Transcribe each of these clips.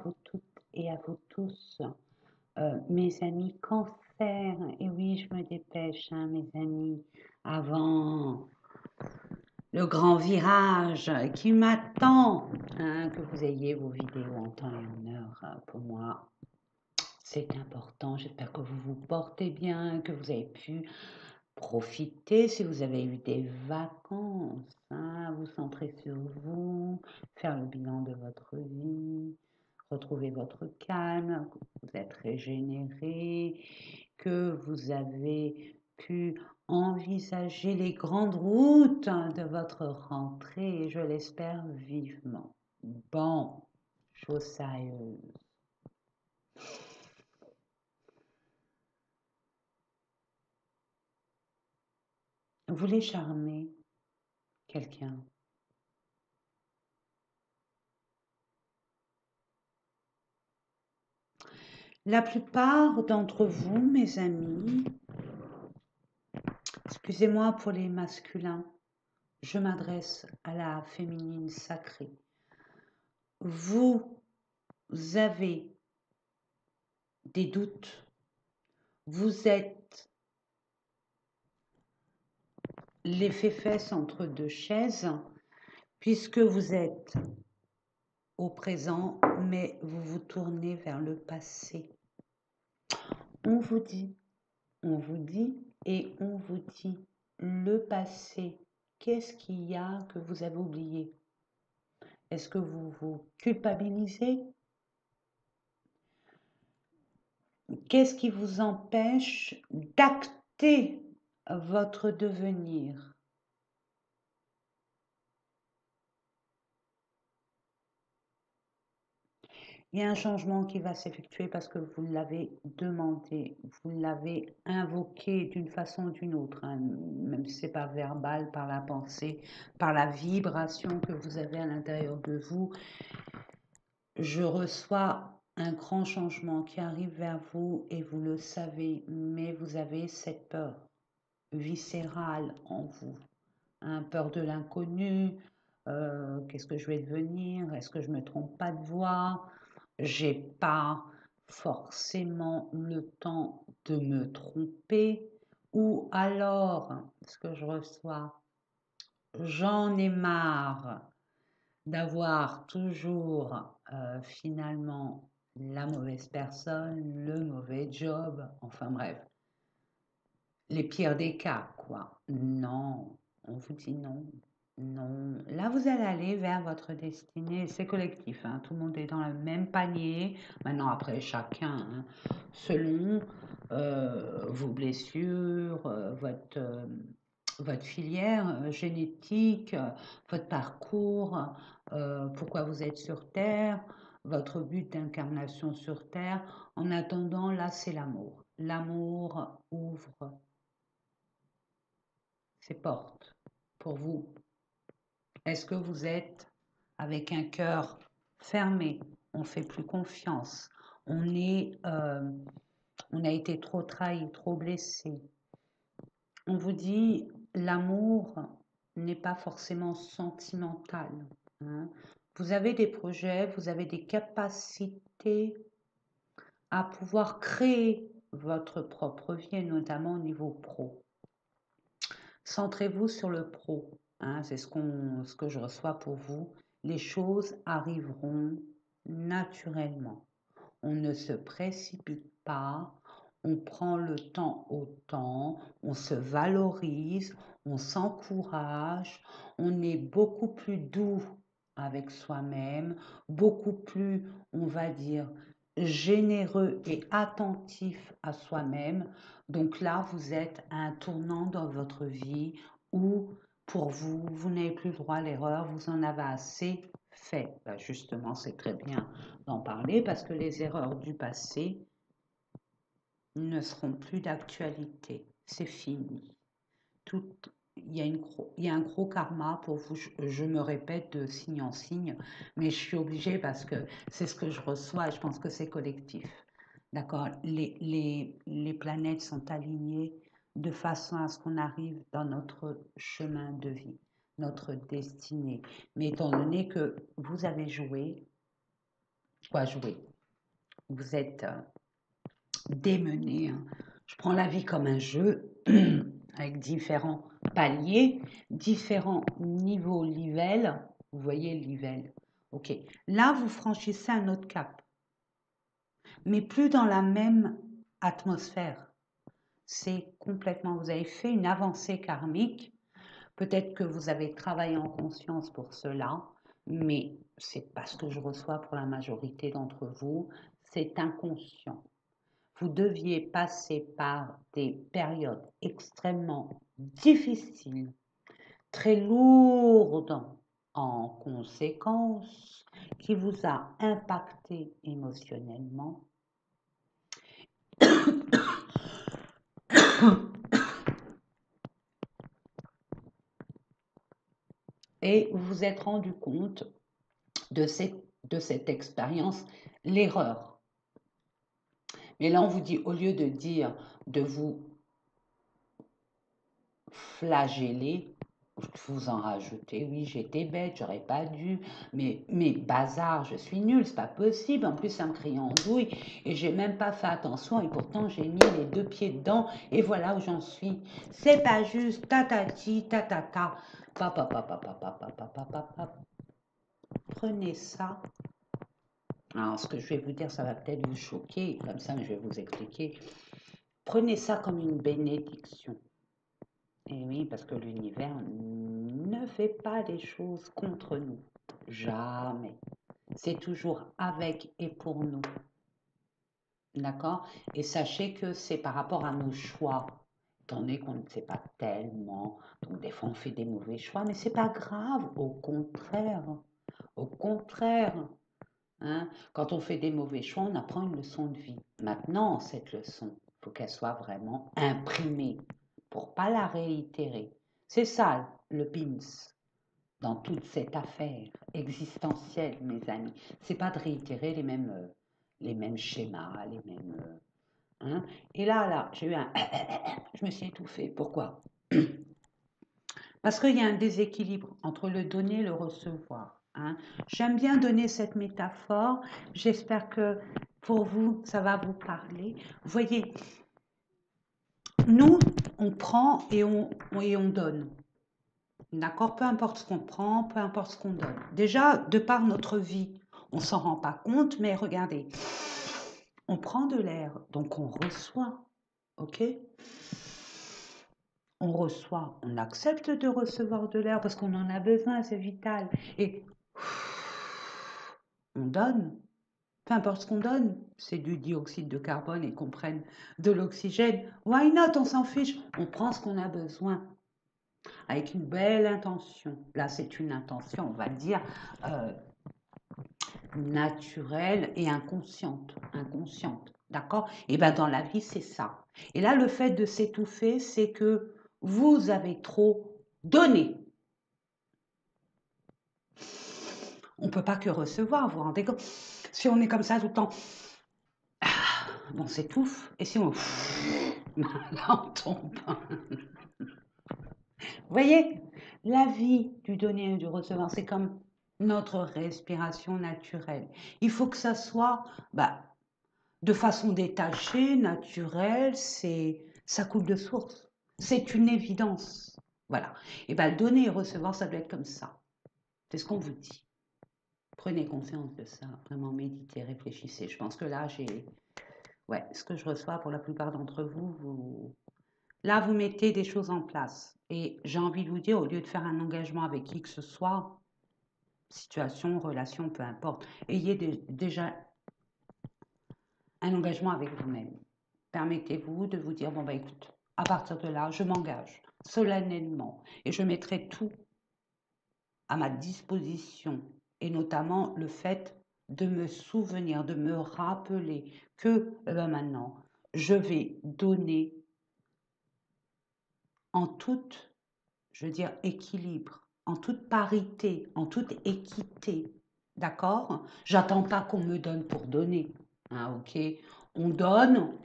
vous toutes et à vous tous, mes amis cancer. Et oui, je me dépêche, hein, mes amis, avant le grand virage qui m'attend, hein, que vous ayez vos vidéos en temps et en heure. Pour moi, c'est important. J'espère que vous vous portez bien, que vous avez pu profiter si vous avez eu des vacances, hein, vous centrer sur vous, faire le bilan de votre vie, retrouver votre calme, que vous êtes régénéré, que vous avez pu envisager les grandes routes de votre rentrée, et je l'espère vivement. Bon, chose sérieuse. Vous voulez charmer quelqu'un. La plupart d'entre vous, mes amis, excusez-moi pour les masculins, je m'adresse à la féminine sacrée. Vous avez des doutes, vous êtes les fesses entre deux chaises, puisque vous êtes au présent, mais vous vous tournez vers le passé. On vous dit et on vous dit le passé. Qu'est-ce qu'il y a que vous avez oublié? Est-ce que vous vous culpabilisez? Qu'est-ce qui vous empêche d'acter votre devenir? Il y a un changement qui va s'effectuer parce que vous l'avez demandé, vous l'avez invoqué d'une façon ou d'une autre, hein, même si ce n'est pas verbal, par la pensée, par la vibration que vous avez à l'intérieur de vous. Je reçois un grand changement qui arrive vers vous et vous le savez, mais vous avez cette peur viscérale en vous, hein, peur de l'inconnu, qu'est-ce que je vais devenir, est-ce que je me trompe pas de voie, j'ai pas forcément le temps de me tromper, ou alors, ce que je reçois, j'en ai marre d'avoir toujours finalement la mauvaise personne, le mauvais job, enfin bref, les pires des cas, quoi. Non, on vous dit non, non. Là, vous allez aller vers votre destinée, c'est collectif, hein. Tout le monde est dans le même panier. Maintenant, après, chacun, hein, selon vos blessures, votre filière génétique, votre parcours, pourquoi vous êtes sur Terre, votre but d'incarnation sur Terre. En attendant, là, c'est l'amour. L'amour ouvre ses portes pour vous. Est-ce que vous êtes avec un cœur fermé? On ne fait plus confiance. On a été trop trahi, trop blessé. On vous dit, l'amour n'est pas forcément sentimental, hein. Vous avez des projets, vous avez des capacités à pouvoir créer votre propre vie, et notamment au niveau pro. Centrez-vous sur le pro, hein, c'est ce que je reçois pour vous. Les choses arriveront naturellement. On ne se précipite pas, on prend le temps au temps, on se valorise, on s'encourage, on est beaucoup plus doux avec soi-même, beaucoup plus, on va dire, généreux et attentif à soi-même. Donc là, vous êtes à un tournant dans votre vie où, pour vous, vous n'avez plus le droit à l'erreur, vous en avez assez fait. Ben justement, c'est très bien d'en parler parce que les erreurs du passé ne seront plus d'actualité. C'est fini. Tout, il y a un gros karma pour vous. Je me répète de signe en signe, mais je suis obligée parce que c'est ce que je reçois et je pense que c'est collectif. D'accord? Les planètes sont alignées de façon à ce qu'on arrive dans notre chemin de vie, notre destinée. Mais étant donné que vous avez joué, quoi jouer. Vous êtes démené, hein. Je prends la vie comme un jeu avec différents paliers, différents niveaux level. Vous voyez le level. Ok. Là, vous franchissez un autre cap, mais plus dans la même atmosphère. C'est complètement, vous avez fait une avancée karmique. Peut-être que vous avez travaillé en conscience pour cela, mais c'est pas ce que je reçois pour la majorité d'entre vous. C'est inconscient. Vous deviez passer par des périodes extrêmement difficiles, très lourdes en conséquences, qui vous a impacté émotionnellement. Et vous vous êtes rendu compte de cette expérience, l'erreur. Mais là, on vous dit, au lieu de dire, de vous flageller, vous en rajoutez, oui, j'étais bête, j'aurais pas dû, mais bazar, je suis nulle, c'est pas possible, en plus ça me crie en douille, et j'ai même pas fait attention, et pourtant j'ai mis les deux pieds dedans, et voilà où j'en suis. C'est pas juste, tatati, tatata, papa, papa, papa, papa, papa, papa. Prenez ça. Alors, ce que je vais vous dire, ça va peut-être vous choquer, comme ça, je vais vous expliquer. Prenez ça comme une bénédiction. Et oui, parce que l'univers ne fait pas les choses contre nous. Jamais. C'est toujours avec et pour nous. D'accord? Et sachez que c'est par rapport à nos choix. Étant donné qu'on ne sait pas tellement, donc des fois on fait des mauvais choix, mais c'est pas grave. Au contraire. Au contraire. Hein? Quand on fait des mauvais choix, on apprend une leçon de vie. Maintenant, cette leçon, il faut qu'elle soit vraiment imprimée pour pas la réitérer. C'est ça le pins dans toute cette affaire existentielle, mes amis. C'est pas de réitérer les mêmes schémas, les mêmes. Hein? Et là, j'ai eu un. Je me suis étouffée. Pourquoi? Parce qu'il y a un déséquilibre entre le donner et le recevoir. Hein. J'aime bien donner cette métaphore. J'espère que pour vous, ça va vous parler. Vous voyez, nous, on prend et on donne. D'accord? Peu importe ce qu'on prend, peu importe ce qu'on donne. Déjà, de par notre vie, on ne s'en rend pas compte, mais regardez, on prend de l'air, donc on reçoit. OK? On reçoit, on accepte de recevoir de l'air parce qu'on en a besoin, c'est vital. Et on donne, peu importe ce qu'on donne, c'est du dioxyde de carbone et qu'on prenne de l'oxygène. Why not? On s'en fiche. On prend ce qu'on a besoin avec une belle intention. Là, c'est une intention, on va dire, naturelle et inconsciente. Inconsciente. D'accord? Et bien, dans la vie, c'est ça. Et là, le fait de s'étouffer, c'est que vous avez trop donné. On ne peut pas que recevoir, vous vous rendez compte? Si on est comme ça tout le temps, on s'étouffe. Et si on... Là, on tombe. Vous voyez, la vie du donner et du recevoir, c'est comme notre respiration naturelle. Il faut que ça soit de façon détachée, naturelle, ça coule de source. C'est une évidence. Voilà. Et bien, le donner et recevoir, ça doit être comme ça. C'est ce qu'on vous dit. Prenez conscience de ça. Vraiment, méditez, réfléchissez. Je pense que là, ouais, ce que je reçois pour la plupart d'entre vous, là, vous mettez des choses en place. Et j'ai envie de vous dire, au lieu de faire un engagement avec qui que ce soit, situation, relation, peu importe, ayez déjà un engagement avec vous-même. Permettez-vous de vous dire, bon, bah écoute, à partir de là, je m'engage solennellement et je mettrai tout à ma disposition et notamment le fait de me souvenir, de me rappeler que maintenant, je vais donner en toute, je veux dire, équilibre, en toute parité, en toute équité. D'accord? J'attends pas qu'on me donne pour donner. Hein, ok? On donne,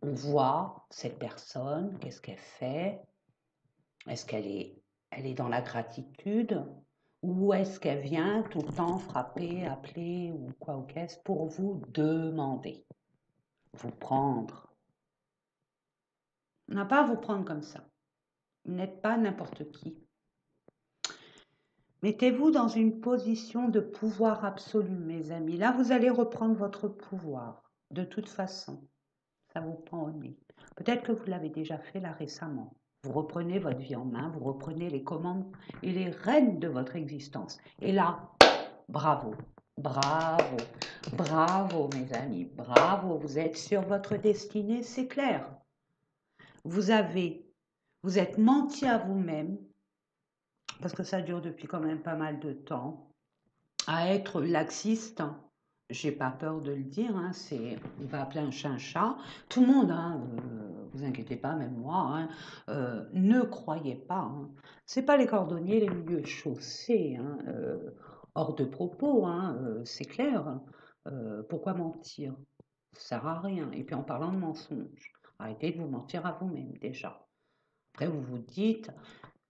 on voit cette personne, qu'est-ce qu'elle fait? Est-ce elle est dans la gratitude? Ou est-ce qu'elle vient tout le temps frapper, appeler ou quoi ou qu'est-ce pour vous demander, vous prendre? On n'a pas à vous prendre comme ça. Vous n'êtes pas n'importe qui. Mettez-vous dans une position de pouvoir absolu, mes amis. Là, vous allez reprendre votre pouvoir. De toute façon, ça vous prend au nez. Peut-être que vous l'avez déjà fait là récemment. Vous reprenez votre vie en main, vous reprenez les commandes et les rênes de votre existence. Et là, bravo, bravo, bravo, mes amis, bravo. Vous êtes sur votre destinée, c'est clair. Vous êtes menti à vous-même, parce que ça dure depuis quand même pas mal de temps, à être laxiste. J'ai pas peur de le dire, hein, on va appeler un chat un chat. Tout le monde, hein, vous inquiétez pas, même moi, hein, ne croyez pas. Hein. C'est pas les cordonniers, les milieux chaussés, hein, hors de propos, hein, c'est clair. Pourquoi mentir? Ça sert à rien. Et puis en parlant de mensonges, arrêtez de vous mentir à vous-même déjà. Après, vous vous dites,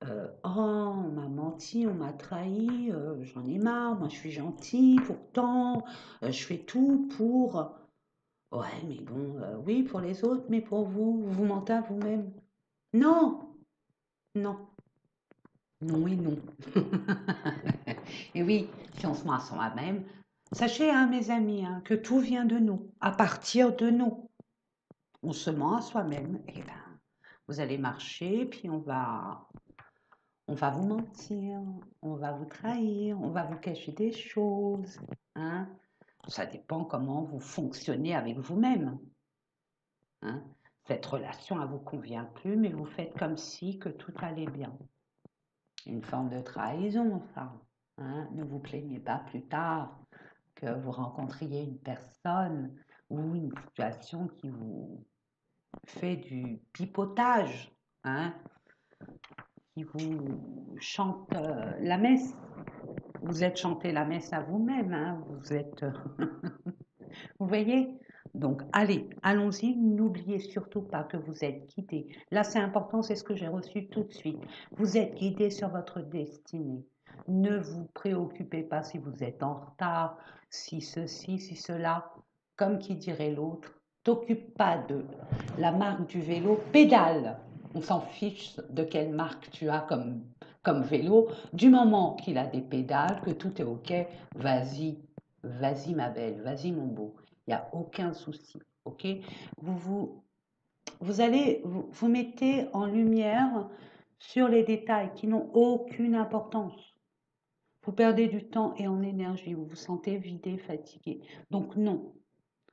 oh, on m'a menti, on m'a trahi, j'en ai marre, moi je suis gentil, pourtant, je fais tout pour. Ouais, mais bon, oui, pour les autres, mais pour vous, vous vous mentez à vous-même. Non, non, non et non. Et oui, si on se ment à soi-même, sachez, hein, mes amis, hein, que tout vient de nous, à partir de nous. On se ment à soi-même, et ben, vous allez marcher, puis on va vous mentir, on va vous trahir, on va vous cacher des choses, hein. Ça dépend comment vous fonctionnez avec vous-même, hein. Cette relation ne vous convient plus, mais vous faites comme si que tout allait bien. Une forme de trahison, ça, hein. Ne vous plaignez pas plus tard que vous rencontriez une personne ou une situation qui vous fait du pipotage, hein, qui vous chante la messe. Vous êtes chanté la messe à vous-même, hein, vous êtes... vous voyez? Donc, allez, allons-y, n'oubliez surtout pas que vous êtes guidé. Là, c'est important, c'est ce que j'ai reçu tout de suite. Vous êtes guidé sur votre destinée. Ne vous préoccupez pas si vous êtes en retard, si ceci, si cela. Comme qui dirait l'autre, t'occupe pas de la marque du vélo, pédale. On s'en fiche de quelle marque tu as comme vélo. Du moment qu'il a des pédales, que tout est OK, vas-y, vas-y ma belle, vas-y mon beau. Il n'y a aucun souci, OK? Vous allez, vous mettez en lumière sur les détails qui n'ont aucune importance. Vous perdez du temps et en énergie, vous vous sentez vidé, fatigué. Donc non,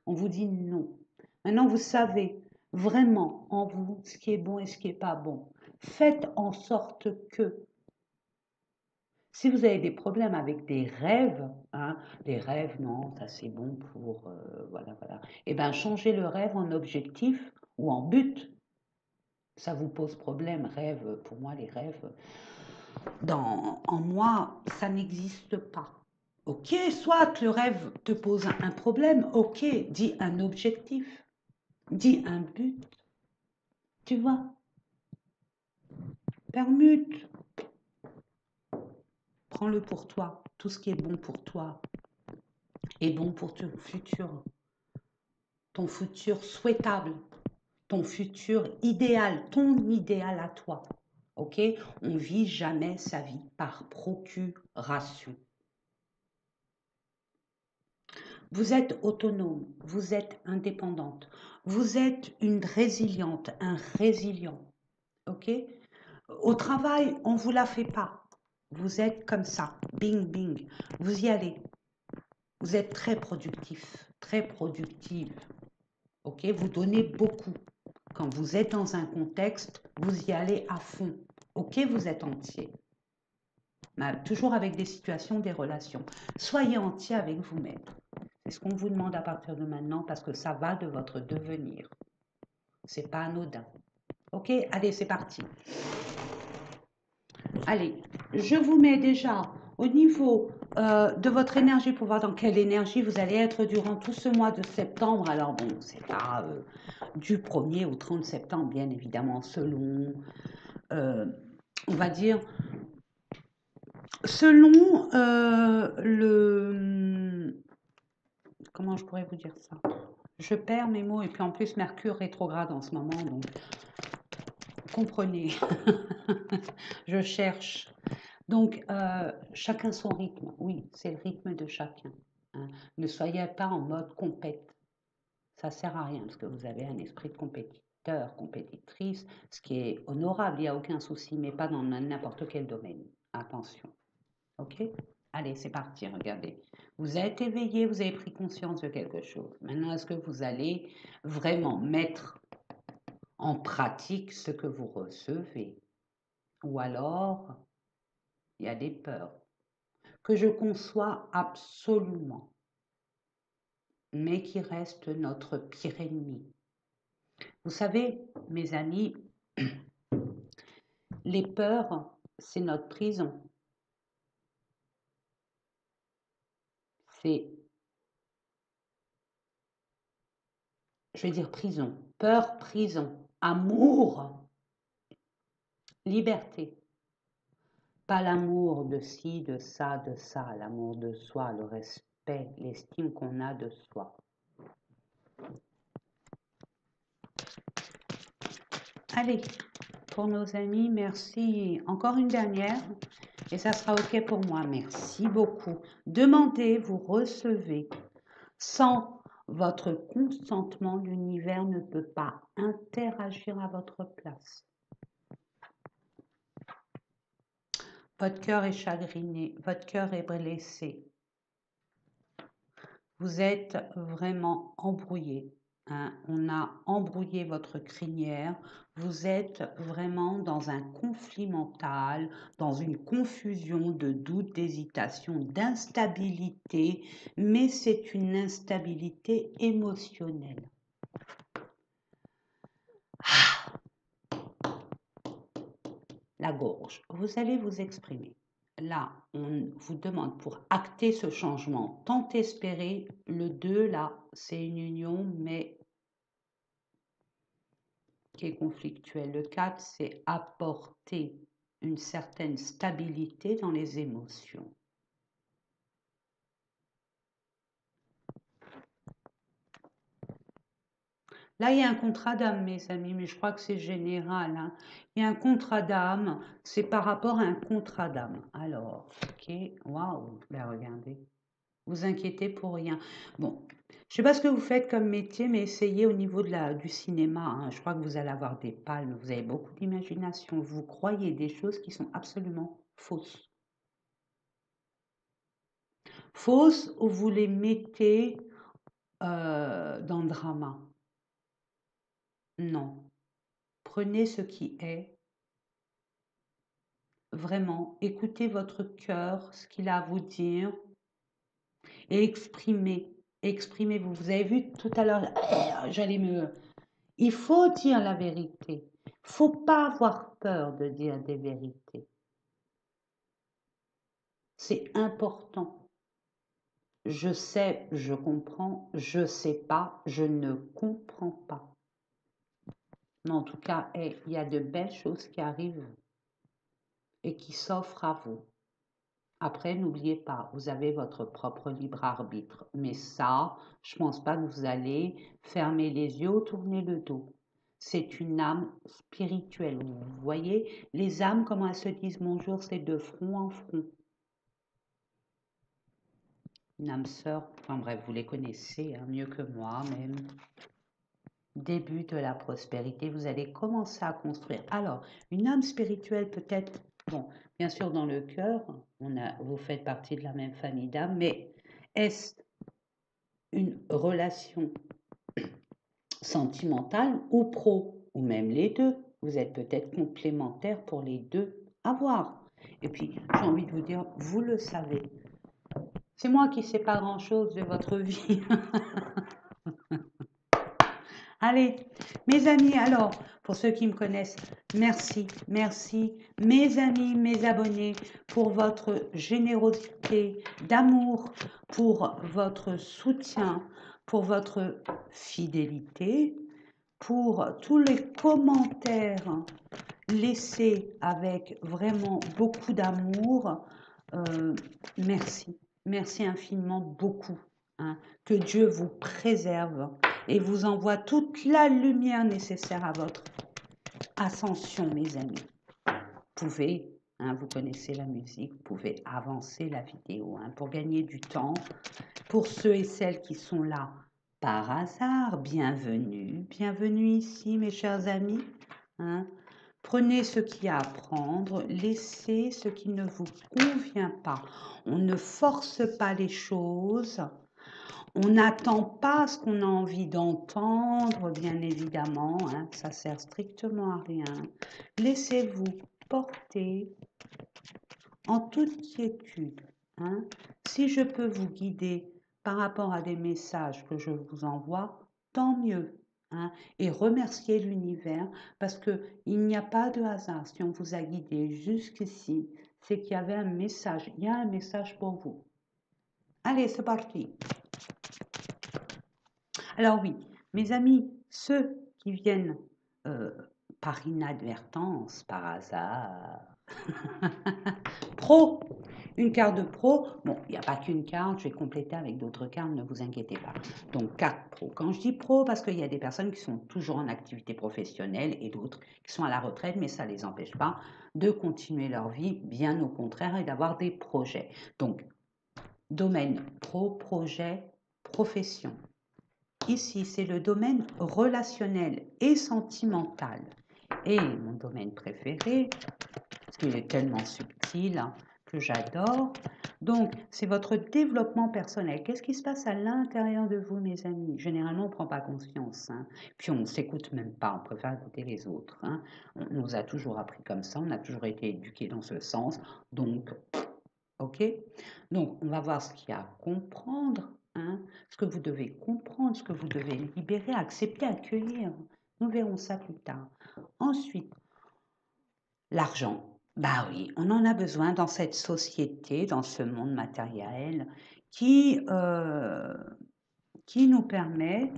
on vous dit non. Maintenant, vous savez vraiment en vous ce qui est bon et ce qui n'est pas bon. Faites en sorte que si vous avez des problèmes avec des rêves, hein, les rêves, non, ça c'est bon pour, voilà, voilà. Eh bien, changez le rêve en objectif ou en but. Ça vous pose problème, rêve, pour moi, les rêves, en moi, ça n'existe pas. Ok, soit le rêve te pose un problème, ok, dis un objectif, dis un but, tu vois, permute, prends-le pour toi, tout ce qui est bon pour toi est bon pour ton futur souhaitable, ton futur idéal, ton idéal à toi. Ok? On vit jamais sa vie par procuration. Vous êtes autonome, vous êtes indépendante, vous êtes une résiliente, un résilient. Ok? Au travail, on ne vous la fait pas. Vous êtes comme ça, bing bing. Vous y allez. Vous êtes très productif, très productive. Ok? Vous donnez beaucoup. Quand vous êtes dans un contexte, vous y allez à fond. Ok, vous êtes entier. Mais toujours avec des situations, des relations. Soyez entier avec vous-même. C'est ce qu'on vous demande à partir de maintenant parce que ça va de votre devenir. C'est pas anodin. Ok, allez, c'est parti. Allez, je vous mets déjà au niveau de votre énergie pour voir dans quelle énergie vous allez être durant tout ce mois de septembre. Alors bon, c'est pas du 1er au 30 septembre, bien évidemment, selon, on va dire, Selon comment je pourrais vous dire ça? Je perds mes mots et puis en plus Mercure rétrograde en ce moment, donc comprenez, je cherche. Donc chacun son rythme, oui, c'est le rythme de chacun, hein. Ne soyez pas en mode compète, ça sert à rien parce que vous avez un esprit de compétiteur, compétitrice, ce qui est honorable, il n'y a aucun souci, mais pas dans n'importe quel domaine. Attention, ok? Allez, c'est parti, regardez. Vous êtes éveillé, vous avez pris conscience de quelque chose. Maintenant, est-ce que vous allez vraiment mettre en pratique ce que vous recevez? Ou alors, il y a des peurs que je conçois absolument, mais qui restent notre pire ennemi. Vous savez, mes amis, les peurs, c'est notre prison. C'est, je vais dire prison. Peur, prison. Amour, liberté. Pas l'amour de ci, de ça, l'amour de soi, le respect, l'estime qu'on a de soi. Allez, pour nos amis, merci. Encore une dernière et ça sera OK pour moi. Merci beaucoup. Demandez, vous recevez. Sans votre consentement, l'univers ne peut pas interagir à votre place. Votre cœur est chagriné, votre cœur est blessé. Vous êtes vraiment embrouillé, hein. On a embrouillé votre crinière. Vous êtes vraiment dans un conflit mental, dans une confusion de doute, d'hésitation, d'instabilité, mais c'est une instabilité émotionnelle. La gorge. Vous allez vous exprimer. Là, on vous demande pour acter ce changement, tant espéré, le 2, là, c'est une union, mais qui est conflictuelle. Le 4, c'est apporter une certaine stabilité dans les émotions. Là, il y a un contrat d'âme, mes amis, mais je crois que c'est général, hein. Il y a un contrat d'âme, c'est par rapport à un contrat d'âme. Alors, ok, waouh, ben regardez. Vous inquiétez pour rien. Bon, je sais pas ce que vous faites comme métier, mais essayez au niveau du cinéma, hein. Je crois que vous allez avoir des palmes. Vous avez beaucoup d'imagination. Vous croyez des choses qui sont absolument fausses. Fausses ou vous les mettez dans le drama. Non. Prenez ce qui est. Vraiment, écoutez votre cœur, ce qu'il a à vous dire, et exprimez. Exprimez-vous. Vous avez vu tout à l'heure, j'allais me... Il faut dire la vérité. Faut pas avoir peur de dire des vérités. C'est important. Je sais, je comprends, je sais pas, je ne comprends pas. Mais en tout cas, il y a de belles choses qui arrivent et qui s'offrent à vous. Après, n'oubliez pas, vous avez votre propre libre arbitre. Mais ça, je pense pas que vous allez fermer les yeux ou tourner le dos. C'est une âme spirituelle. Vous voyez, les âmes, comment elles se disent bonjour, c'est de front en front. Une âme sœur, enfin bref, vous les connaissez, hein, mieux que moi même. Début de la prospérité, vous allez commencer à construire. Alors, une âme spirituelle peut-être, bon, bien sûr dans le cœur, vous faites partie de la même famille d'âmes, mais est-ce une relation sentimentale ou pro, ou même les deux? Vous êtes peut-être complémentaires pour les deux à voir. Et puis, j'ai envie de vous dire, vous le savez. C'est moi qui ne sais pas grand-chose de votre vie. Allez, mes amis, alors, pour ceux qui me connaissent, merci, merci, mes amis, mes abonnés, pour votre générosité, d'amour, pour votre soutien, pour votre fidélité, pour tous les commentaires laissés avec vraiment beaucoup d'amour. Euh, merci, merci infiniment beaucoup, hein. Que Dieu vous préserve et vous envoie toute la lumière nécessaire à votre ascension, mes amis. Vous pouvez, hein, vous connaissez la musique, vous pouvez avancer la vidéo, hein, pour gagner du temps. Pour ceux et celles qui sont là par hasard, bienvenue, bienvenue ici, mes chers amis, hein. Prenez ce qu'il y a à prendre, laissez ce qui ne vous convient pas. On ne force pas les choses, on n'attend pas ce qu'on a envie d'entendre, bien évidemment, hein, ça sert strictement à rien. Laissez-vous porter en toute quiétude, hein. Si je peux vous guider par rapport à des messages que je vous envoie, tant mieux, hein. Et remerciez l'univers parce qu'il n'y a pas de hasard. Si on vous a guidé jusqu'ici, c'est qu'il y avait un message. Il y a un message pour vous. Allez, c'est parti. Alors oui, mes amis, ceux qui viennent par inadvertance, par hasard, pro, une carte de pro, bon, il n'y a pas qu'une carte, je vais compléter avec d'autres cartes, ne vous inquiétez pas. Donc, carte pro. Quand je dis pro, parce qu'il y a des personnes qui sont toujours en activité professionnelle et d'autres qui sont à la retraite, mais ça ne les empêche pas de continuer leur vie, bien au contraire, et d'avoir des projets. Donc, domaine pro, projet, profession. Ici, c'est le domaine relationnel et sentimental. Et mon domaine préféré, parce qu'il est tellement subtil, hein, que j'adore. Donc, c'est votre développement personnel. Qu'est-ce qui se passe à l'intérieur de vous, mes amis? Généralement, on ne prend pas conscience, hein. Puis on ne s'écoute même pas, on préfère écouter les autres, hein. On nous a toujours appris comme ça, on a toujours été éduqués dans ce sens. Donc, ok? Donc, on va voir ce qu'il y a à comprendre, hein, ce que vous devez comprendre, ce que vous devez libérer, accepter, accueillir. Nous verrons ça plus tard. Ensuite, l'argent. Bah oui, on en a besoin dans cette société, dans ce monde matériel qui nous permet,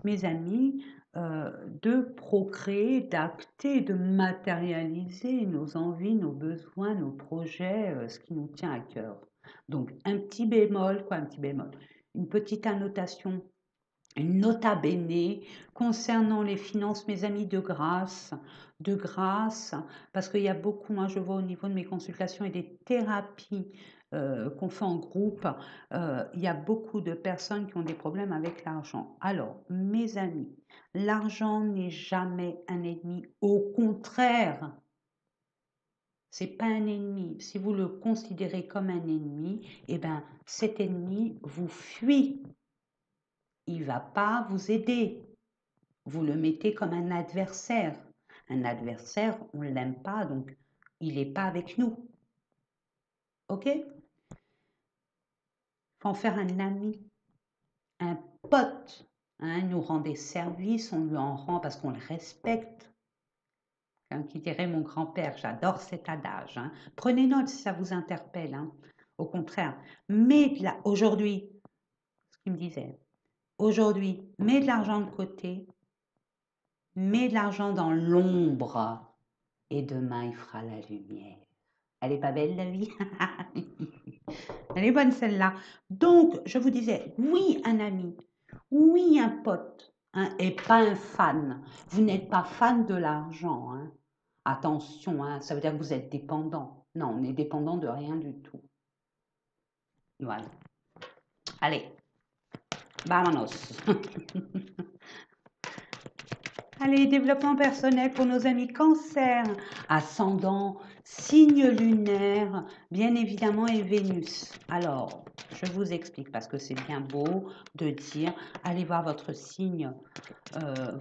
mes amis, de procréer, d'acter, de matérialiser nos envies, nos besoins, nos projets, ce qui nous tient à cœur. Donc, un petit bémol, quoi, un petit bémol, une petite annotation, une nota bene concernant les finances, mes amis, de grâce, parce qu'il y a beaucoup, moi je vois au niveau de mes consultations et des thérapies qu'on fait en groupe, il y a beaucoup de personnes qui ont des problèmes avec l'argent. Alors, mes amis, l'argent n'est jamais un ennemi, au contraire. C'est pas un ennemi. Si vous le considérez comme un ennemi, eh ben, cet ennemi vous fuit. Il va pas vous aider. Vous le mettez comme un adversaire. Un adversaire, on ne l'aime pas, donc il n'est pas avec nous. OK? Il faut en faire un ami, un pote. Hein, il nous rend des services, on lui en rend parce qu'on le respecte. Comme qui dirait mon grand-père, j'adore cet adage, hein. Prenez note si ça vous interpelle, hein. Au contraire, aujourd'hui, ce qu'il me disait, aujourd'hui, mets de l'argent de côté, mets de l'argent dans l'ombre et demain il fera la lumière. Elle est pas belle la vie? Elle est bonne celle-là. Donc, je vous disais, oui, un ami, oui, un pote, hein, et pas un fan. Vous n'êtes pas fan de l'argent, hein. Attention, hein, ça veut dire que vous êtes dépendant. Non, on est dépendant de rien du tout. Voilà. Allez, vámonos. Allez, développement personnel pour nos amis Cancer, ascendant, signe lunaire, bien évidemment, et Vénus. Alors, je vous explique parce que c'est bien beau de dire, allez voir votre signe,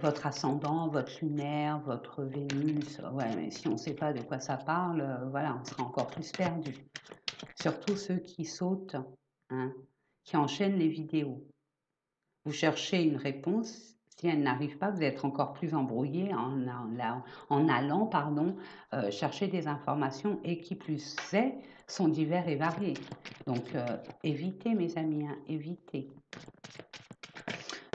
votre ascendant, votre lunaire, votre Vénus. Ouais, mais si on ne sait pas de quoi ça parle, voilà, on sera encore plus perdu. Surtout ceux qui sautent, hein, qui enchaînent les vidéos. Vous cherchez une réponse, si elle n'arrive pas, vous êtes encore plus embrouillé en allant, pardon, chercher des informations et qui plus est, sont divers et variés. Donc, évitez mes amis, hein, évitez.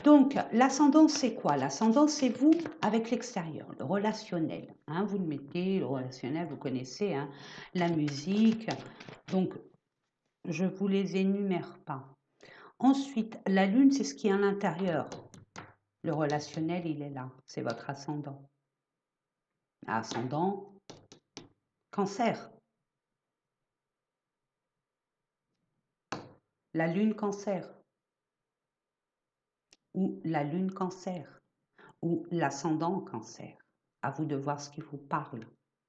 Donc, l'ascendant, c'est quoi? L'ascendant, c'est vous avec l'extérieur, le relationnel, hein, vous le mettez, le relationnel, vous connaissez, hein, la musique. Donc, je vous les énumère pas. Ensuite, la lune, c'est ce qui est à l'intérieur. Le relationnel, il est là. C'est votre ascendant. Ascendant, cancer. La lune cancer. Ou la lune cancer. Ou l'ascendant cancer. À vous de voir ce qui vous parle.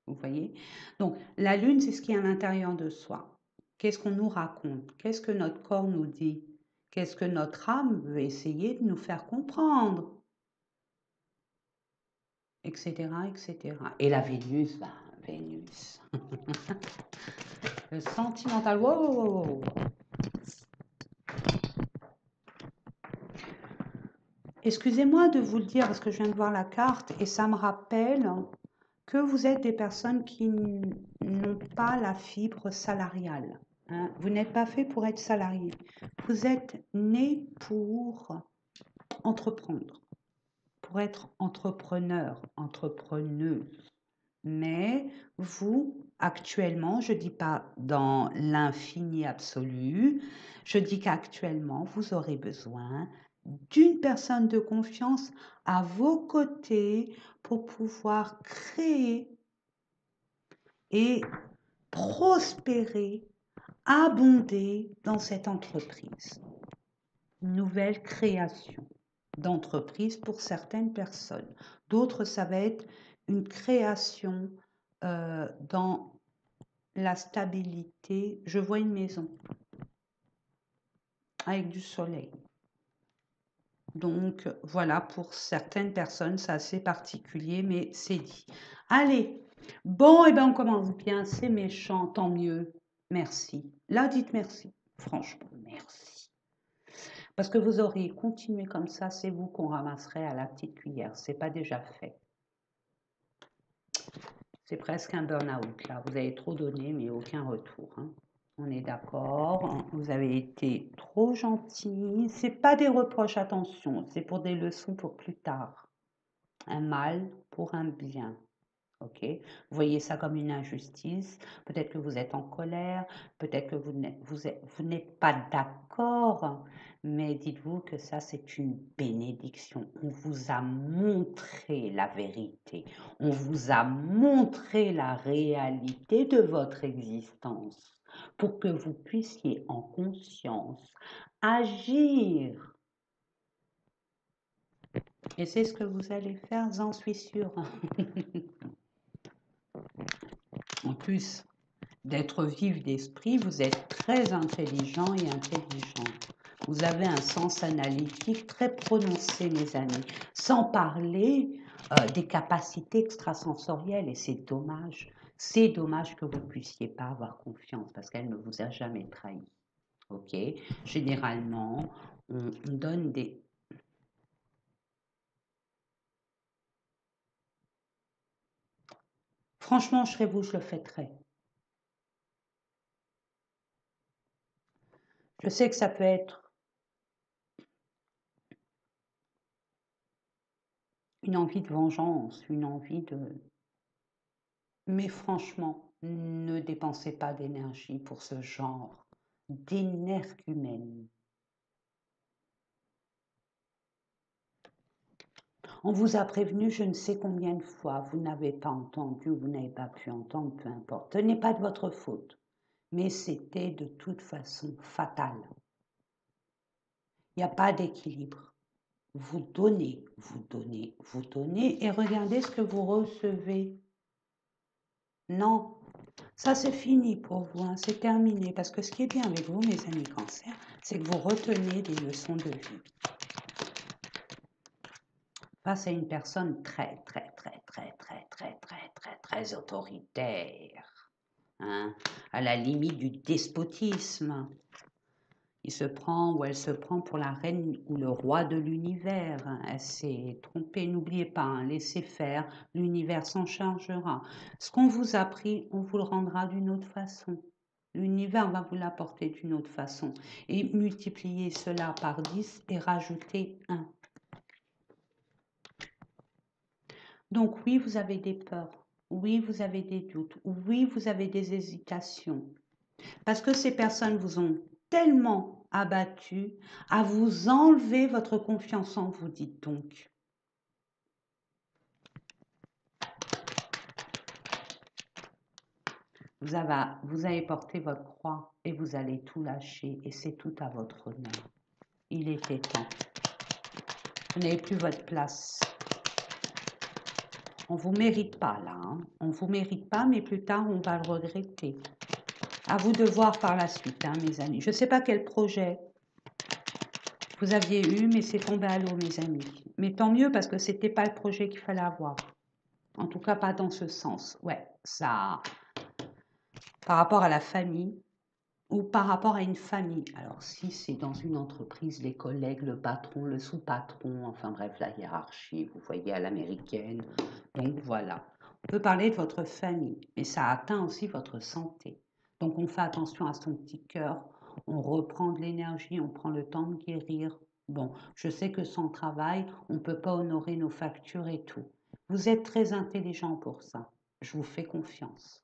Vous voyez? Donc, la lune, c'est ce qui est à l'intérieur de soi. Qu'est-ce qu'on nous raconte? Qu'est-ce que notre corps nous dit? Qu'est-ce que notre âme veut essayer de nous faire comprendre? Etc., etc. Et la Vénus, ben, Vénus. Le sentimental. Wow, wow, wow, wow. Excusez-moi de vous le dire parce que je viens de voir la carte et ça me rappelle que vous êtes des personnes qui n'ont pas la fibre salariale. Hein. Vous n'êtes pas fait pour être salarié. Vous êtes né pour entreprendre, pour être entrepreneur, entrepreneuse. Mais vous, actuellement, je ne dis pas dans l'infini absolu, je dis qu'actuellement, vous aurez besoin d'une personne de confiance à vos côtés pour pouvoir créer et prospérer, abonder dans cette entreprise. Nouvelle création d'entreprise pour certaines personnes. D'autres, ça va être une création dans la stabilité. Je vois une maison avec du soleil. Donc voilà, pour certaines personnes, c'est assez particulier, mais c'est dit. Allez, bon, et ben on commence bien, c'est méchant, tant mieux. Merci. Là, dites merci. Franchement, merci. Parce que vous auriez continué comme ça, c'est vous qu'on ramasserait à la petite cuillère. C'est pas déjà fait. C'est presque un burn-out là. Vous avez trop donné, mais aucun retour. Hein. On est d'accord. Vous avez été trop gentil. C'est pas des reproches, attention. C'est pour des leçons pour plus tard. Un mal pour un bien. Ok? Vous voyez ça comme une injustice. Peut-être que vous êtes en colère. Peut-être que vous n'êtes pas d'accord. Mais dites-vous que ça, c'est une bénédiction. On vous a montré la vérité. On vous a montré la réalité de votre existence pour que vous puissiez en conscience agir. Et c'est ce que vous allez faire, j'en suis sûre. En plus d'être vif d'esprit, vous êtes très intelligent et intelligente. Vous avez un sens analytique très prononcé, mes amis, sans parler des capacités extrasensorielles. Et c'est dommage. C'est dommage que vous ne puissiez pas avoir confiance parce qu'elle ne vous a jamais trahi. Ok? Généralement, on donne des... Franchement, je serais vous, je le fêterais. Je sais que ça peut être une envie de vengeance, une envie de... Mais franchement, ne dépensez pas d'énergie pour ce genre d'énergumène. On vous a prévenu je ne sais combien de fois, vous n'avez pas entendu, vous n'avez pas pu entendre, peu importe. Ce n'est pas de votre faute, mais c'était de toute façon fatal. Il n'y a pas d'équilibre. Vous donnez, vous donnez, vous donnez et regardez ce que vous recevez. Non, ça c'est fini pour vous, hein, c'est terminé. Parce que ce qui est bien avec vous, mes amis cancer, c'est que vous retenez des leçons de vie. Face à une personne très, très, très, très, très, très, très, très, très autoritaire, hein, à la limite du despotisme. Il se prend ou elle se prend pour la reine ou le roi de l'univers. Elle s'est trompée, n'oubliez pas, hein, laissez faire, l'univers s'en chargera. Ce qu'on vous a pris, on vous le rendra d'une autre façon. L'univers va vous l'apporter d'une autre façon. Et multipliez cela par 10 et rajoutez 1. Donc oui, vous avez des peurs. Oui, vous avez des doutes. Oui, vous avez des hésitations. Parce que ces personnes vous ont tellement abattu à vous enlever votre confiance en vous, dites donc. Vous avez porté votre croix et vous allez tout lâcher et c'est tout à votre honneur. Il était temps. Vous n'avez plus votre place. On ne vous mérite pas là. Hein. On ne vous mérite pas, mais plus tard, on va le regretter. À vous de voir par la suite, hein, mes amis. Je ne sais pas quel projet vous aviez eu, mais c'est tombé à l'eau, mes amis. Mais tant mieux, parce que ce n'était pas le projet qu'il fallait avoir. En tout cas, pas dans ce sens. Ouais, ça... Par rapport à la famille, ou par rapport à une famille. Alors, si c'est dans une entreprise, les collègues, le patron, le sous-patron, enfin bref, la hiérarchie, vous voyez, à l'américaine. Donc, voilà. On peut parler de votre famille, mais ça atteint aussi votre santé. Donc, on fait attention à son petit cœur, on reprend de l'énergie, on prend le temps de guérir. Bon, je sais que sans travail, on ne peut pas honorer nos factures et tout. Vous êtes très intelligent pour ça. Je vous fais confiance.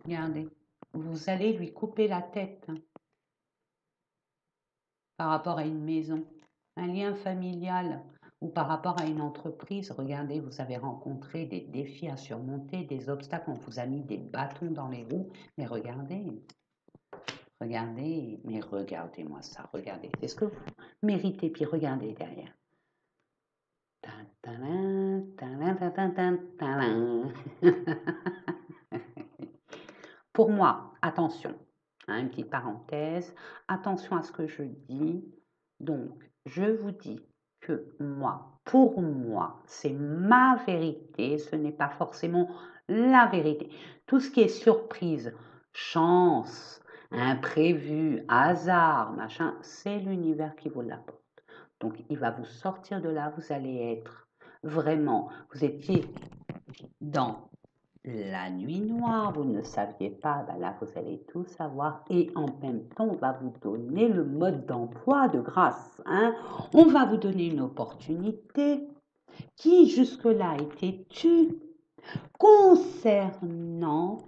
Regardez. Vous allez lui couper la tête hein, par rapport à une maison, un lien familial ou par rapport à une entreprise. Regardez, vous avez rencontré des défis à surmonter, des obstacles, on vous a mis des bâtons dans les roues. Mais regardez, regardez, mais regardez-moi ça, regardez. C'est ce que vous méritez, puis regardez derrière. Pour moi, attention, hein, une petite parenthèse, attention à ce que je dis. Donc, je vous dis que moi, pour moi, c'est ma vérité, ce n'est pas forcément la vérité. Tout ce qui est surprise, chance, imprévu, hasard, machin, c'est l'univers qui vous l'apporte. Donc, il va vous sortir de là, vous allez être vraiment, vous étiez dans la nuit noire, vous ne saviez pas, ben là vous allez tout savoir et en même temps on va vous donner le mode d'emploi de grâce. Hein. On va vous donner une opportunité qui jusque-là était tue concernant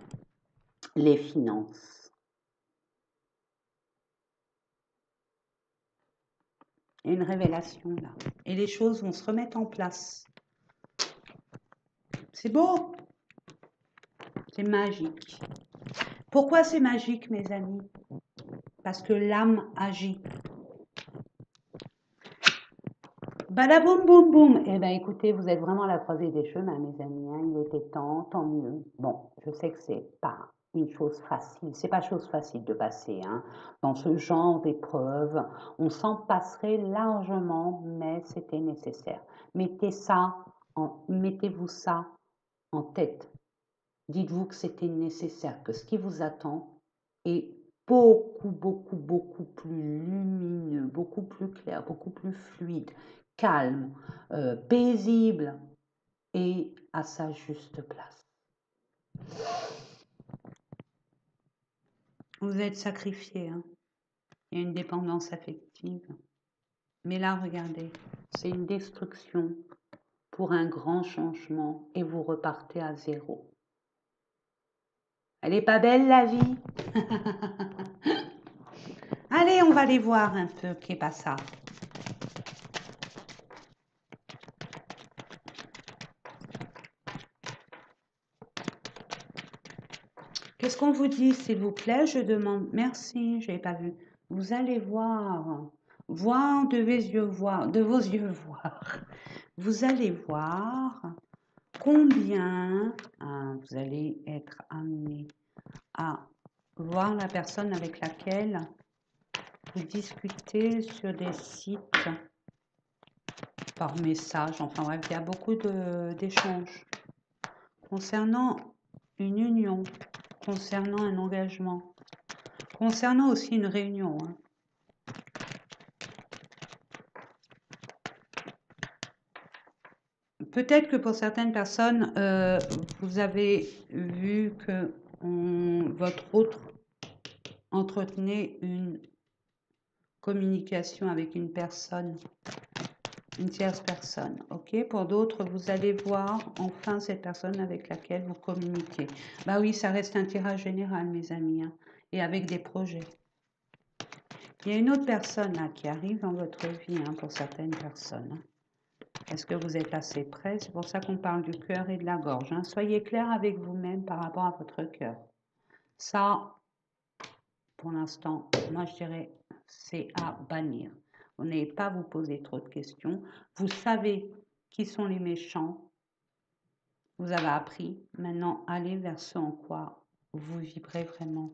les finances. Il y a une révélation là et les choses vont se remettre en place. C'est beau, c'est magique. Pourquoi c'est magique mes amis? Parce que l'âme agit. Badaboum boum boum. Eh bien écoutez, vous êtes vraiment à la croisée des chemins, mes amis. Hein. Il était temps, tant mieux. Bon, je sais que c'est pas une chose facile. C'est pas chose facile de passer hein. Dans ce genre d'épreuve. On s'en passerait largement, mais c'était nécessaire. Mettez-vous ça en tête. Dites-vous que c'était nécessaire, que ce qui vous attend est beaucoup, beaucoup, beaucoup plus lumineux, beaucoup plus clair, beaucoup plus fluide, calme, paisible et à sa juste place. Vous êtes sacrifié, hein? Il y a une dépendance affective. Mais là, regardez, c'est une destruction pour un grand changement et vous repartez à zéro. Elle est pas belle la vie. Allez, on va aller voir un peu qu'est pas ça. Qu'est-ce qu'on vous dit, s'il vous plaît? Je demande. Merci, je n'avais pas vu. Vous allez voir. Voir de vos yeux voir. De vos yeux voir. Vous allez voir combien vous allez être amené à voir la personne avec laquelle vous discutez sur des sites par message. Enfin bref, il y a beaucoup d'échanges concernant une union, concernant un engagement, concernant aussi une réunion. Hein. Peut-être que pour certaines personnes, vous avez vu que votre autre entretenait une communication avec une personne Une tierce personne, ok? Pour d'autres, vous allez voir enfin cette personne avec laquelle vous communiquez. Bah oui, ça reste un tirage général, mes amis, hein, et avec des projets. Il y a une autre personne là qui arrive dans votre vie, hein, pour certaines personnes. Hein. Est-ce que vous êtes assez prêts? C'est pour ça qu'on parle du cœur et de la gorge. Hein. Soyez clair avec vous-même par rapport à votre cœur. Ça, pour l'instant, moi je dirais, c'est à bannir. Vous n'avez pas à vous poser trop de questions. Vous savez qui sont les méchants. Vous avez appris. Maintenant, allez vers ce en quoi vous vibrez vraiment.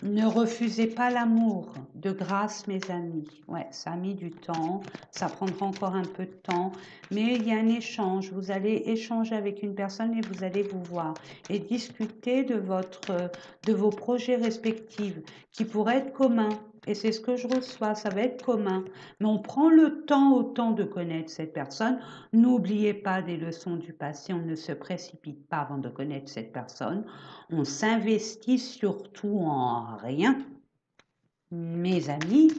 Ne refusez pas l'amour, de grâce mes amis. Ouais, ça a mis du temps, ça prendra encore un peu de temps, mais il y a un échange. Vous allez échanger avec une personne et vous allez vous voir et discuter de vos projets respectifs qui pourraient être communs. Et c'est ce que je reçois, ça va être commun. Mais on prend le temps autant de connaître cette personne. N'oubliez pas des leçons du passé, on ne se précipite pas avant de connaître cette personne. On s'investit surtout en rien. Mes amis,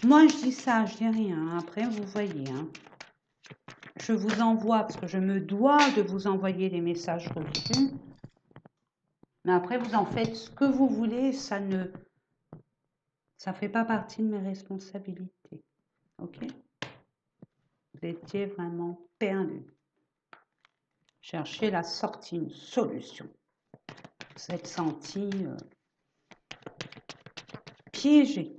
moi je dis ça, je dis rien. Après, vous voyez, hein. Je vous envoie, parce que je me dois de vous envoyer les messages reçus. Mais après, vous en faites ce que vous voulez, ça fait pas partie de mes responsabilités. Ok? Vous étiez vraiment perdu. Cherchez la sortie, une solution. Vous êtes senti piégé.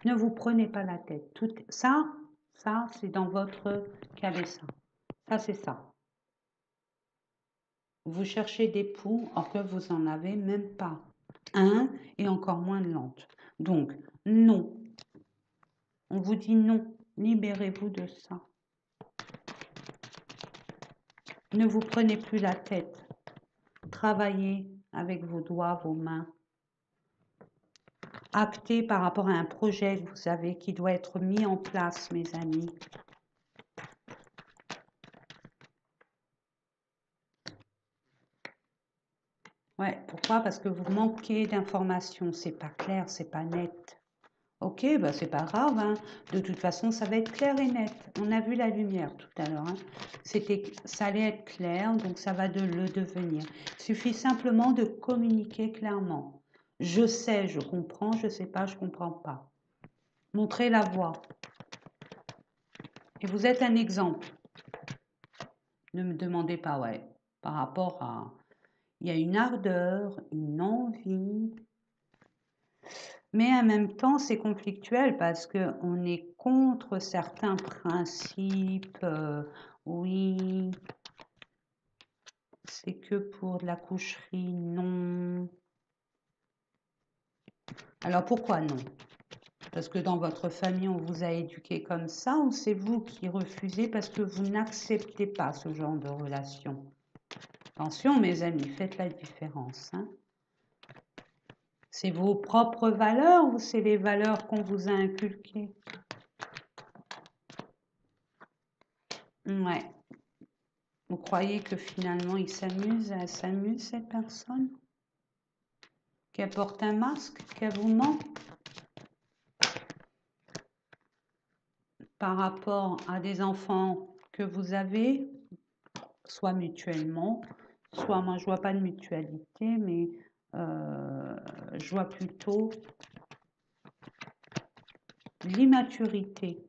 Ne vous prenez pas la tête. Tout ça, c'est dans votre cabessa. Ça, c'est ça. Vous cherchez des poux, or que vous en avez même pas un et encore moins de lente. Donc, non. On vous dit non. Libérez-vous de ça. Ne vous prenez plus la tête. Travaillez avec vos doigts, vos mains. Actez par rapport à un projet que vous avez qui doit être mis en place, mes amis. Ouais, pourquoi? Parce que vous manquez d'informations, c'est pas clair, c'est pas net. Ok, bah c'est pas grave, hein. De toute façon, ça va être clair et net. On a vu la lumière tout à l'heure. Hein. Ça allait être clair, donc ça va le devenir. Il suffit simplement de communiquer clairement. Je sais, je comprends, je sais pas, je comprends pas. Montrez la voie. Et vous êtes un exemple. Ne me demandez pas, ouais, par rapport à... Il y a une ardeur, une envie, mais en même temps, c'est conflictuel parce qu'on est contre certains principes. Oui, c'est que pour de la coucherie, non. Alors pourquoi non? Parce que dans votre famille, on vous a éduqué comme ça ou c'est vous qui refusez parce que vous n'acceptez pas ce genre de relation? Attention, mes amis, faites la différence. Hein. C'est vos propres valeurs ou c'est les valeurs qu'on vous a inculquées? Ouais. Vous croyez que finalement il s'amuse, elle s'amuse cette personne? Qu'elle porte un masque, qu'elle vous ment? Par rapport à des enfants que vous avez, soit mutuellement, soit moi je vois pas de mutualité, mais je vois plutôt l'immaturité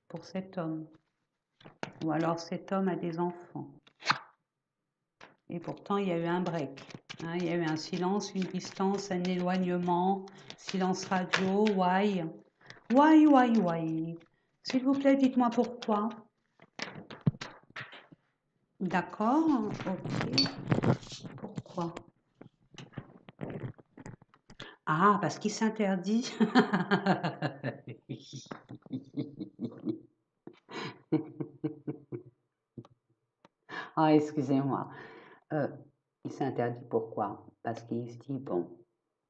pour cet homme. Ou alors cet homme a des enfants. Et pourtant, il y a eu un break. Hein, il y a eu un silence, une distance, un éloignement, silence radio, why? Why? S'il vous plaît, dites-moi pourquoi. D'accord, ok. Pourquoi? Ah, parce qu'il s'interdit. Ah, excusez-moi. Il s'interdit pourquoi? Parce qu'il se dit, bon,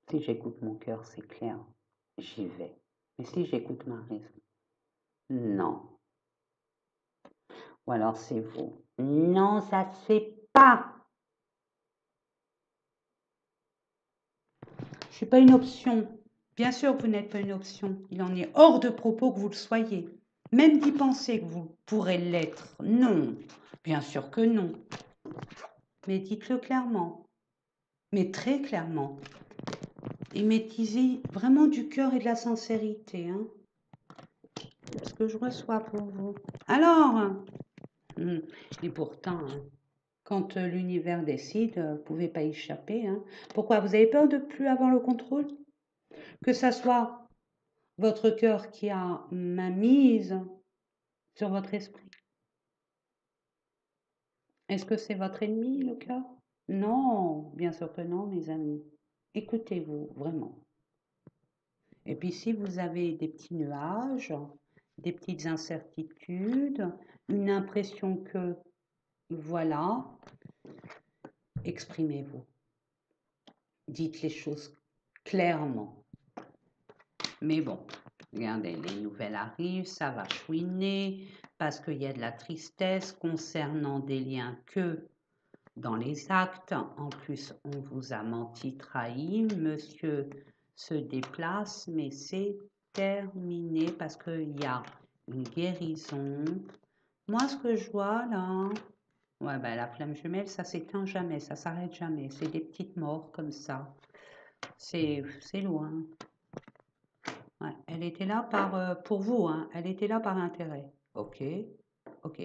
si j'écoute mon cœur, c'est clair, j'y vais. Mais si j'écoute ma raison, non. Ou alors c'est vous. Non, ça se fait pas. suis pas une option. Bien sûr que vous n'êtes pas une option. Il en est hors de propos que vous le soyez. Même d'y penser que vous pourrez l'être. Non, bien sûr que non. Mais dites-le clairement. Mais très clairement. Et mettez vraiment du cœur et de la sincérité. Hein. Ce que je reçois pour vous. Alors, et pourtant, hein, quand l'univers décide, vous ne pouvez pas y échapper. Hein. Pourquoi? Vous avez peur de plus avoir le contrôle? Que ça soit votre cœur qui a main mise sur votre esprit. Est-ce que c'est votre ennemi, le cœur? Non, bien sûr que non, mes amis. Écoutez-vous, vraiment. Et puis si vous avez des petits nuages, des petites incertitudes, une impression que, voilà, exprimez-vous. Dites les choses clairement. Mais bon, regardez, les nouvelles arrivent, ça va chouiner, parce qu'il y a de la tristesse concernant des liens que dans les actes. En plus, on vous a menti, trahi. Monsieur se déplace, mais c'est terminé parce qu'il y a une guérison. Moi, ce que je vois là, ouais, ben, la flamme jumelle, ça s'éteint jamais, ça s'arrête jamais. C'est des petites morts comme ça. C'est loin. Ouais, elle était là pour vous, hein. Elle était là par intérêt. Ok, ok,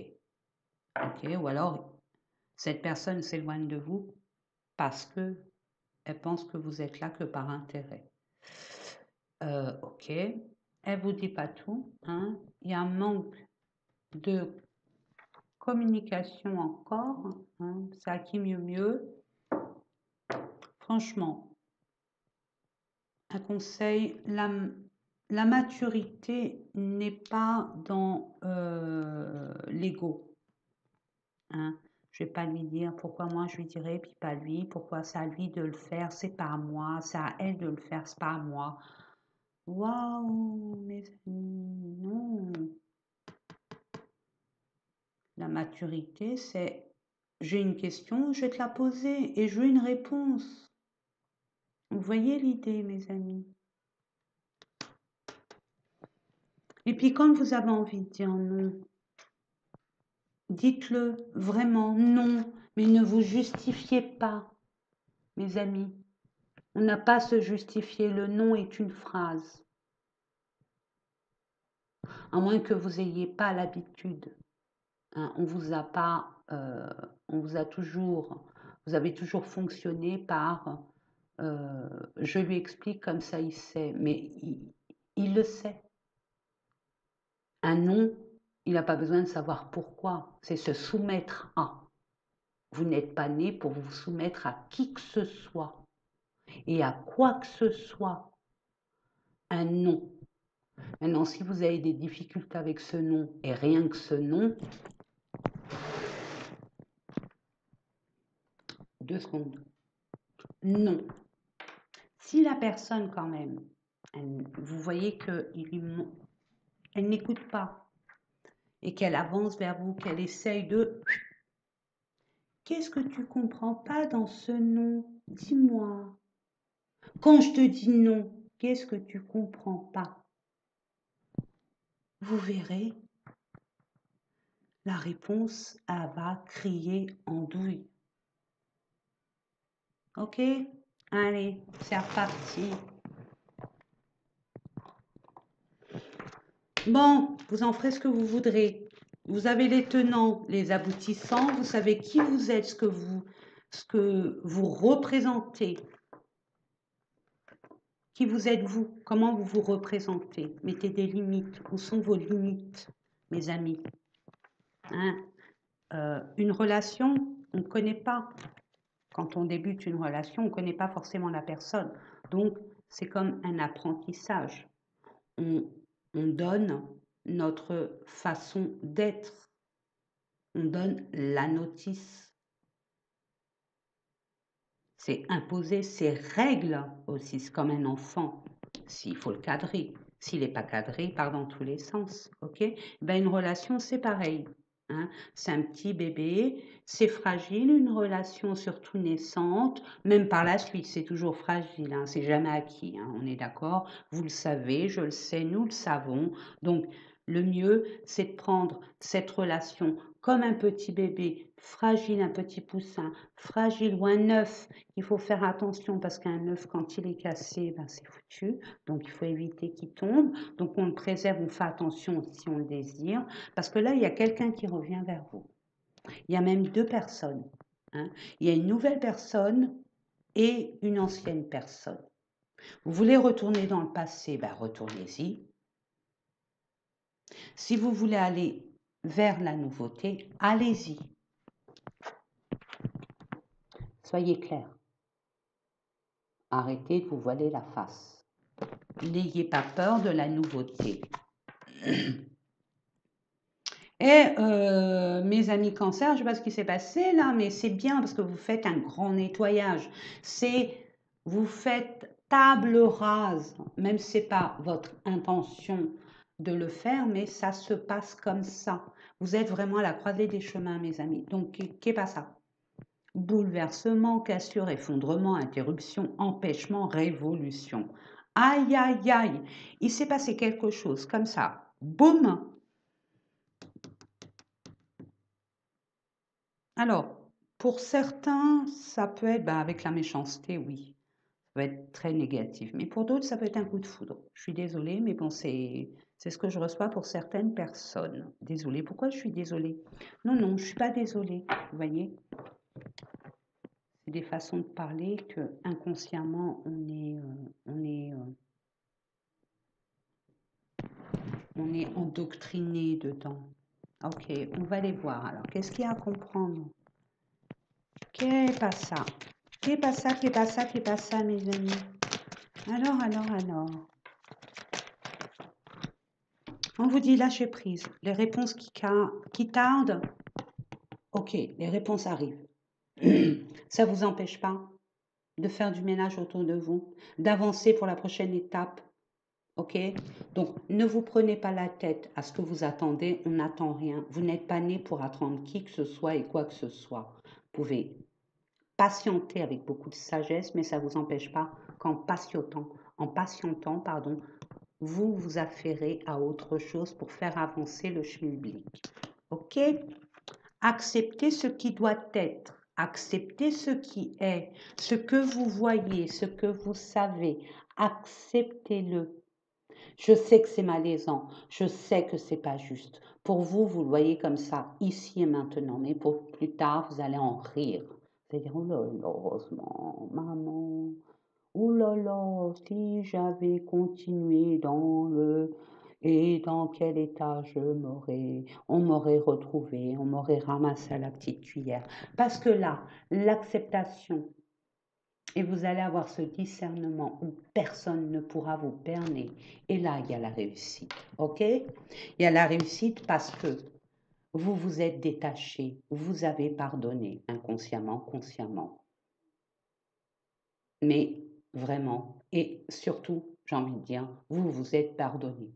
ok. Ou alors, cette personne s'éloigne de vous parce que elle pense que vous êtes là que par intérêt. Ok. Elle vous dit pas tout, hein. Il y a un manque de communication encore, hein. Ça qui mieux. Franchement, un conseil, la maturité n'est pas dans l'ego. Hein. Je vais pas lui dire pourquoi moi je lui dirais, puis pas lui, pourquoi c'est à lui de le faire, c'est pas à moi, c'est à elle de le faire, c'est pas à moi. Waouh, mes amis, non. La maturité, c'est j'ai une question, je vais te la poser et je veux une réponse. Vous voyez l'idée, mes amis? Et puis quand vous avez envie de dire non, dites-le vraiment non, mais ne vous justifiez pas, mes amis. On n'a pas à se justifier, le non est une phrase. À moins que vous n'ayez pas l'habitude. Hein, on vous a pas, on vous a toujours, vous avez toujours fonctionné par, je lui explique comme ça il sait, mais il le sait. Un non, il n'a pas besoin de savoir pourquoi, c'est se soumettre à. Vous n'êtes pas né pour vous soumettre à qui que ce soit et à quoi que ce soit. Un non. Maintenant, si vous avez des difficultés avec ce non et rien que ce non, 2 secondes. Non. Si la personne quand même, vous voyez qu'elle n'écoute pas et qu'elle avance vers vous, qu'elle essaye de... Qu'est-ce que tu comprends pas dans ce non? Dis-moi. Quand je te dis non, qu'est-ce que tu comprends pas? Vous verrez, la réponse, elle va crier en douille. Ok? Allez, c'est reparti. Bon, vous en ferez ce que vous voudrez. Vous avez les tenants, les aboutissants, vous savez qui vous êtes, ce que vous représentez. Qui vous êtes vous? Comment vous vous représentez? Mettez des limites. Où sont vos limites, mes amis? Hein? Une relation, on ne connaît pas. Quand on débute une relation, on ne connaît pas forcément la personne. Donc, c'est comme un apprentissage. On donne notre façon d'être. On donne la notice. C'est imposer ses règles aussi. C'est comme un enfant. S'il faut le cadrer. S'il n'est pas cadré, il part dans tous les sens. Ok? Ben, une relation, c'est pareil. hein. C'est un petit bébé, c'est fragile, une relation surtout naissante, même par la suite, c'est toujours fragile, hein, c'est jamais acquis, hein, on est d'accord? Vous le savez, je le sais, nous le savons. Donc, le mieux, c'est de prendre cette relation comme un petit bébé fragile, un petit poussin fragile ou un œuf. Il faut faire attention parce qu'un œuf, quand il est cassé, ben, c'est foutu. Donc, il faut éviter qu'il tombe. Donc, on le préserve, on fait attention si on le désire. Parce que là, il y a quelqu'un qui revient vers vous. Il y a même deux personnes, hein. Il y a une nouvelle personne et une ancienne personne. Vous voulez retourner dans le passé, ben retournez-y. Si vous voulez aller vers la nouveauté, allez-y. Soyez clair. Arrêtez de vous voiler la face. N'ayez pas peur de la nouveauté. Et mes amis cancer, je ne sais pas ce qui s'est passé là, mais c'est bien parce que vous faites un grand nettoyage. Vous faites table rase, même si ce n'est pas votre intention de le faire, mais ça se passe comme ça. Vous êtes vraiment à la croisée des chemins, mes amis. Donc, qu'est pas ça? Bouleversement, cassure, effondrement, interruption, empêchement, révolution. Aïe, aïe, aïe, il s'est passé quelque chose comme ça. Boum! Alors, pour certains, ça peut être avec la méchanceté, oui, ça peut être très négatif. Mais pour d'autres, ça peut être un coup de foudre. Je suis désolée, mais bon, c'est ce que je reçois pour certaines personnes. Désolée. Pourquoi je suis désolée? Non, non, je ne suis pas désolée. Vous voyez, c'est des façons de parler que inconsciemment on est endoctriné dedans. Ok, on va les voir. Alors, qu'est-ce qu'il y a à comprendre? Qu'est pas ça? Qu'est pas ça? Qu'est pas ça? Qu'est pas ça, mes amis? Alors. On vous dit lâcher prise. Les réponses qui tardent, ok, les réponses arrivent. Ça ne vous empêche pas de faire du ménage autour de vous, d'avancer pour la prochaine étape. Ok? Donc, ne vous prenez pas la tête à ce que vous attendez. On n'attend rien. Vous n'êtes pas né pour attendre qui que ce soit et quoi que ce soit. Vous pouvez patienter avec beaucoup de sagesse, mais ça ne vous empêche pas en patientant, pardon, vous vous affairez à autre chose pour faire avancer le schmilblick. Ok? Acceptez ce qui doit être, acceptez ce qui est, ce que vous voyez, ce que vous savez, acceptez-le. Je sais que c'est malaisant, je sais que c'est pas juste. Pour vous, vous le voyez comme ça, ici et maintenant, mais pour plus tard, vous allez en rire. Vous allez dire, oh là là, heureusement, maman, oh là là, si j'avais continué et dans quel état on m'aurait retrouvé, on m'aurait ramassé à la petite cuillère. Parce que là, l'acceptation, et vous allez avoir ce discernement où personne ne pourra vous berner. Et là, il y a la réussite, ok? Il y a la réussite parce que vous vous êtes détaché, vous avez pardonné inconsciemment, consciemment. Mais vraiment, et surtout, j'ai envie de dire, vous vous êtes pardonné.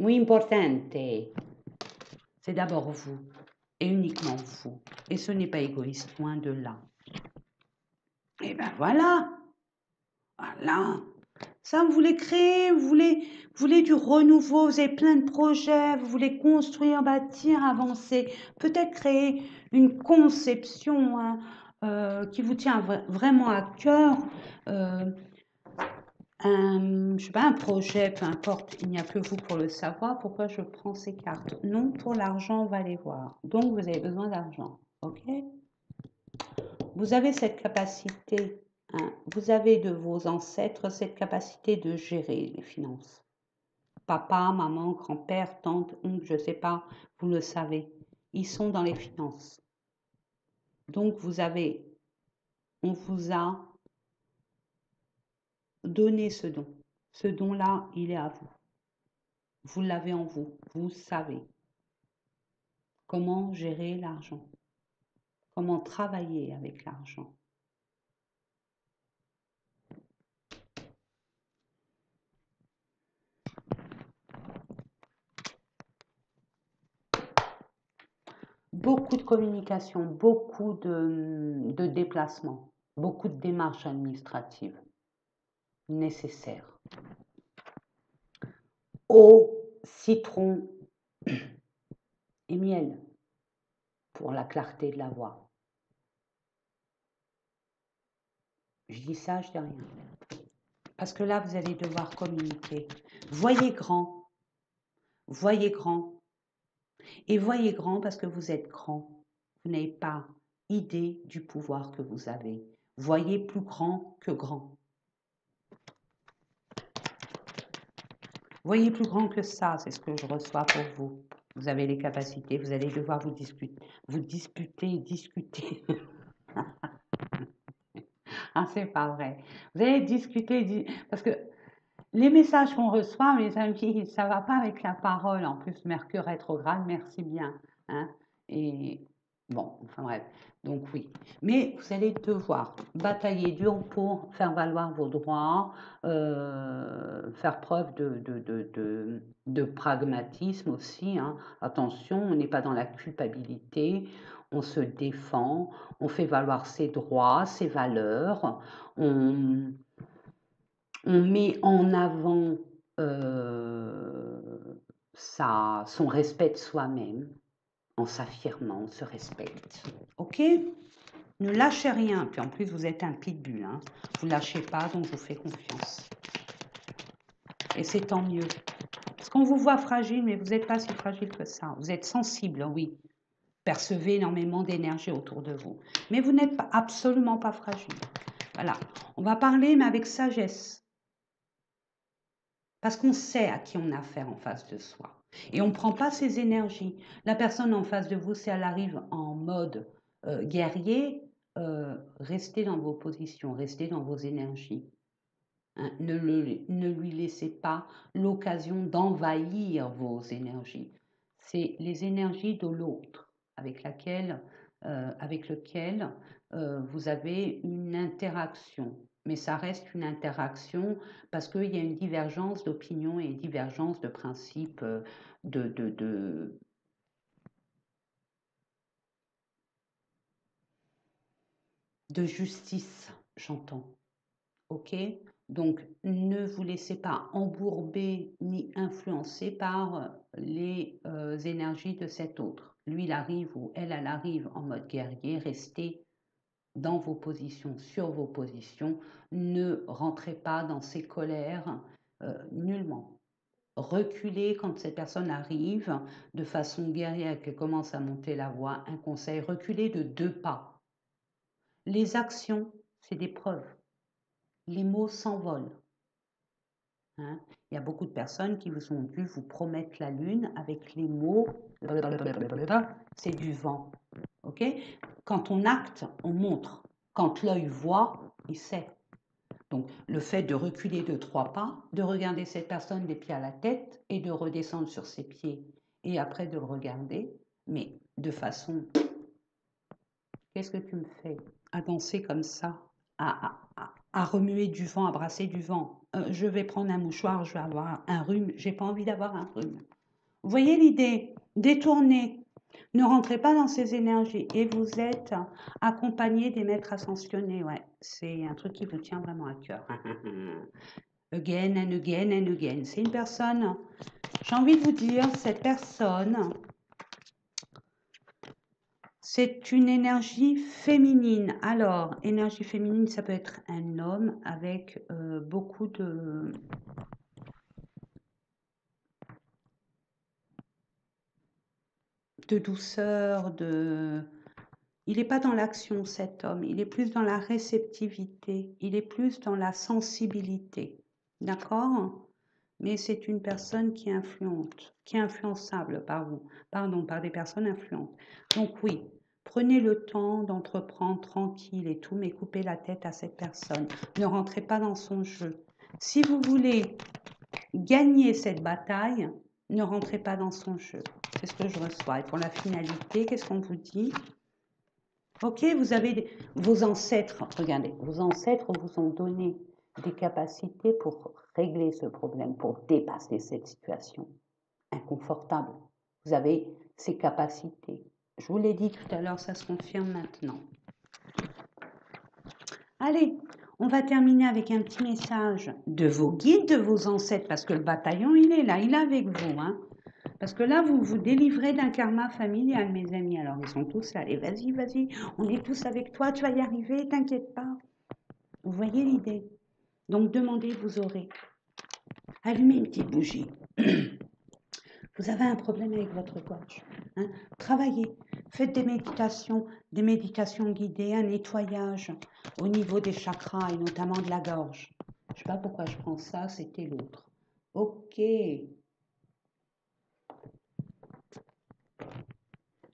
Muy importante, c'est d'abord vous, et uniquement vous. Et ce n'est pas égoïste, loin de là. Et ben voilà, voilà. Ça, vous voulez créer, vous voulez du renouveau, vous avez plein de projets, vous voulez construire, bâtir, avancer, peut-être créer une conception hein, qui vous tient vraiment à cœur. Je sais pas, un projet, peu importe, il n'y a que vous pour le savoir. Pourquoi je prends ces cartes? Non, pour l'argent, on va les voir. Donc, vous avez besoin d'argent, ok? Vous avez cette capacité, hein, vous avez de vos ancêtres cette capacité de gérer les finances. Papa, maman, grand-père, tante, oncle, je sais pas, vous le savez. Ils sont dans les finances. Donc, on vous a donné ce don. Ce don-là, il est à vous. Vous l'avez en vous. Vous savez comment gérer l'argent, comment travailler avec l'argent. beaucoup de communication, beaucoup de déplacements, beaucoup de démarches administratives nécessaires. Eau, citron et miel pour la clarté de la voix. Je dis ça, je dis rien. Parce que là, vous allez devoir communiquer. Voyez grand. Voyez grand. Et voyez grand parce que vous êtes grand. Vous n'avez pas idée du pouvoir que vous avez. Voyez plus grand que grand. Voyez plus grand que ça, c'est ce que je reçois pour vous. Vous avez les capacités, vous allez devoir vous discuter. Ah, c'est pas vrai. Vous allez discuter, parce que les messages qu'on reçoit, mes amis, ça va pas avec la parole. En plus, Mercure rétrograde, merci bien. Hein. Et bon, enfin bref. Donc oui. Mais vous allez devoir batailler dur pour faire valoir vos droits, faire preuve de pragmatisme aussi. Hein. Attention, on n'est pas dans la culpabilité. On se défend, on fait valoir ses droits, ses valeurs. On, on met en avant son respect de soi-même en s'affirmant, on se respecte. Ok? Ne lâchez rien. Puis en plus, vous êtes un pitbull. Hein. Vous ne lâchez pas, donc je vous fais confiance. Et c'est tant mieux. Parce qu'on vous voit fragile, mais vous n'êtes pas si fragile que ça. Vous êtes sensible, oui. Percevez énormément d'énergie autour de vous. Mais vous n'êtes pas, absolument pas fragile. Voilà. On va parler, mais avec sagesse. Parce qu'on sait à qui on a affaire en face de soi. Et on ne prend pas ses énergies. La personne en face de vous, si elle arrive en mode guerrier, restez dans vos positions, restez dans vos énergies. Hein, ne lui laissez pas l'occasion d'envahir vos énergies. C'est les énergies de l'autre avec lequel vous avez une interaction. Mais ça reste une interaction parce qu'il y a une divergence d'opinion et une divergence de principe de justice, j'entends. Ok? Donc, ne vous laissez pas embourber ni influencer par les énergies de cet autre. Lui, il arrive ou elle arrive en mode guerrier. Restez dans vos positions, sur vos positions. Ne rentrez pas dans ses colères nullement. Reculez quand cette personne arrive de façon guerrière, qu'elle commence à monter la voix. Un conseil, reculez de 2 pas. Les actions, c'est des preuves. Les mots s'envolent. Hein. Il y a beaucoup de personnes qui vous ont dû vous promettre la lune avec les mots, c'est du vent. Ok? Quand on acte, on montre. Quand l'œil voit, il sait. Donc, le fait de reculer de 3 pas, de regarder cette personne des pieds à la tête et de redescendre sur ses pieds et après de le regarder, mais de façon, qu'est-ce que tu me fais? À danser comme ça, à remuer du vent, à brasser du vent. Je vais prendre un mouchoir, je vais avoir un rhume, j'ai pas envie d'avoir un rhume. Vous voyez l'idée? Détournez. Ne rentrez pas dans ces énergies et vous êtes accompagné des maîtres ascensionnés. Ouais, c'est un truc qui vous tient vraiment à cœur. Again and again and again. C'est une personne, j'ai envie de vous dire, cette personne, c'est une énergie féminine. Alors, énergie féminine, ça peut être un homme avec beaucoup de douceur, Il n'est pas dans l'action, cet homme. Il est plus dans la réceptivité. Il est plus dans la sensibilité. D'accord? Mais c'est une personne qui est influente, qui est influençable par vous. Pardon, par des personnes influentes. Donc oui, prenez le temps d'entreprendre tranquille et tout, mais coupez la tête à cette personne. Ne rentrez pas dans son jeu. Si vous voulez gagner cette bataille, ne rentrez pas dans son jeu. C'est ce que je reçois. Et pour la finalité, qu'est-ce qu'on vous dit? Ok, vous avez vos ancêtres, regardez, vos ancêtres vous ont donné des capacités pour régler ce problème, pour dépasser cette situation inconfortable. Vous avez ces capacités. Je vous l'ai dit tout à l'heure, ça se confirme maintenant. Allez, on va terminer avec un petit message de vos guides, de vos ancêtres, parce que le bataillon, il est là, il est avec vous. Hein. Parce que là, vous vous délivrez d'un karma familial, mes amis. Alors, ils sont tous là. Allez, vas-y, vas-y, on est tous avec toi, tu vas y arriver, t'inquiète pas. Vous voyez l'idée? Donc, demandez, vous aurez. Allumez une petite bougie. Vous avez un problème avec votre coach. Hein? Travaillez, faites des méditations guidées, un nettoyage au niveau des chakras et notamment de la gorge. Je ne sais pas pourquoi je prends ça, c'était l'autre. Ok.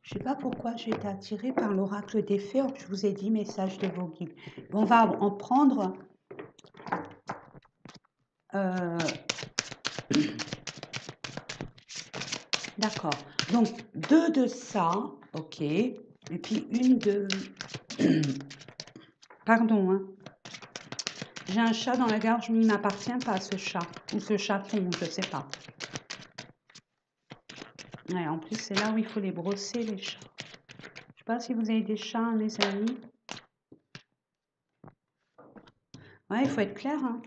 Je ne sais pas pourquoi j'ai été attirée par l'oracle des fées, je vous ai dit message de vos guides. On va en prendre d'accord. Donc, 2 de ça, ok. Et puis une de... Pardon, hein. J'ai un chat dans la gorge, mais il ne m'appartient pas, ce chat. Ou ce chaton, je ne sais pas. Ouais, en plus, c'est là où il faut les brosser, les chats. Je ne sais pas si vous avez des chats, mes amis. Ouais, il faut être clair. Hein.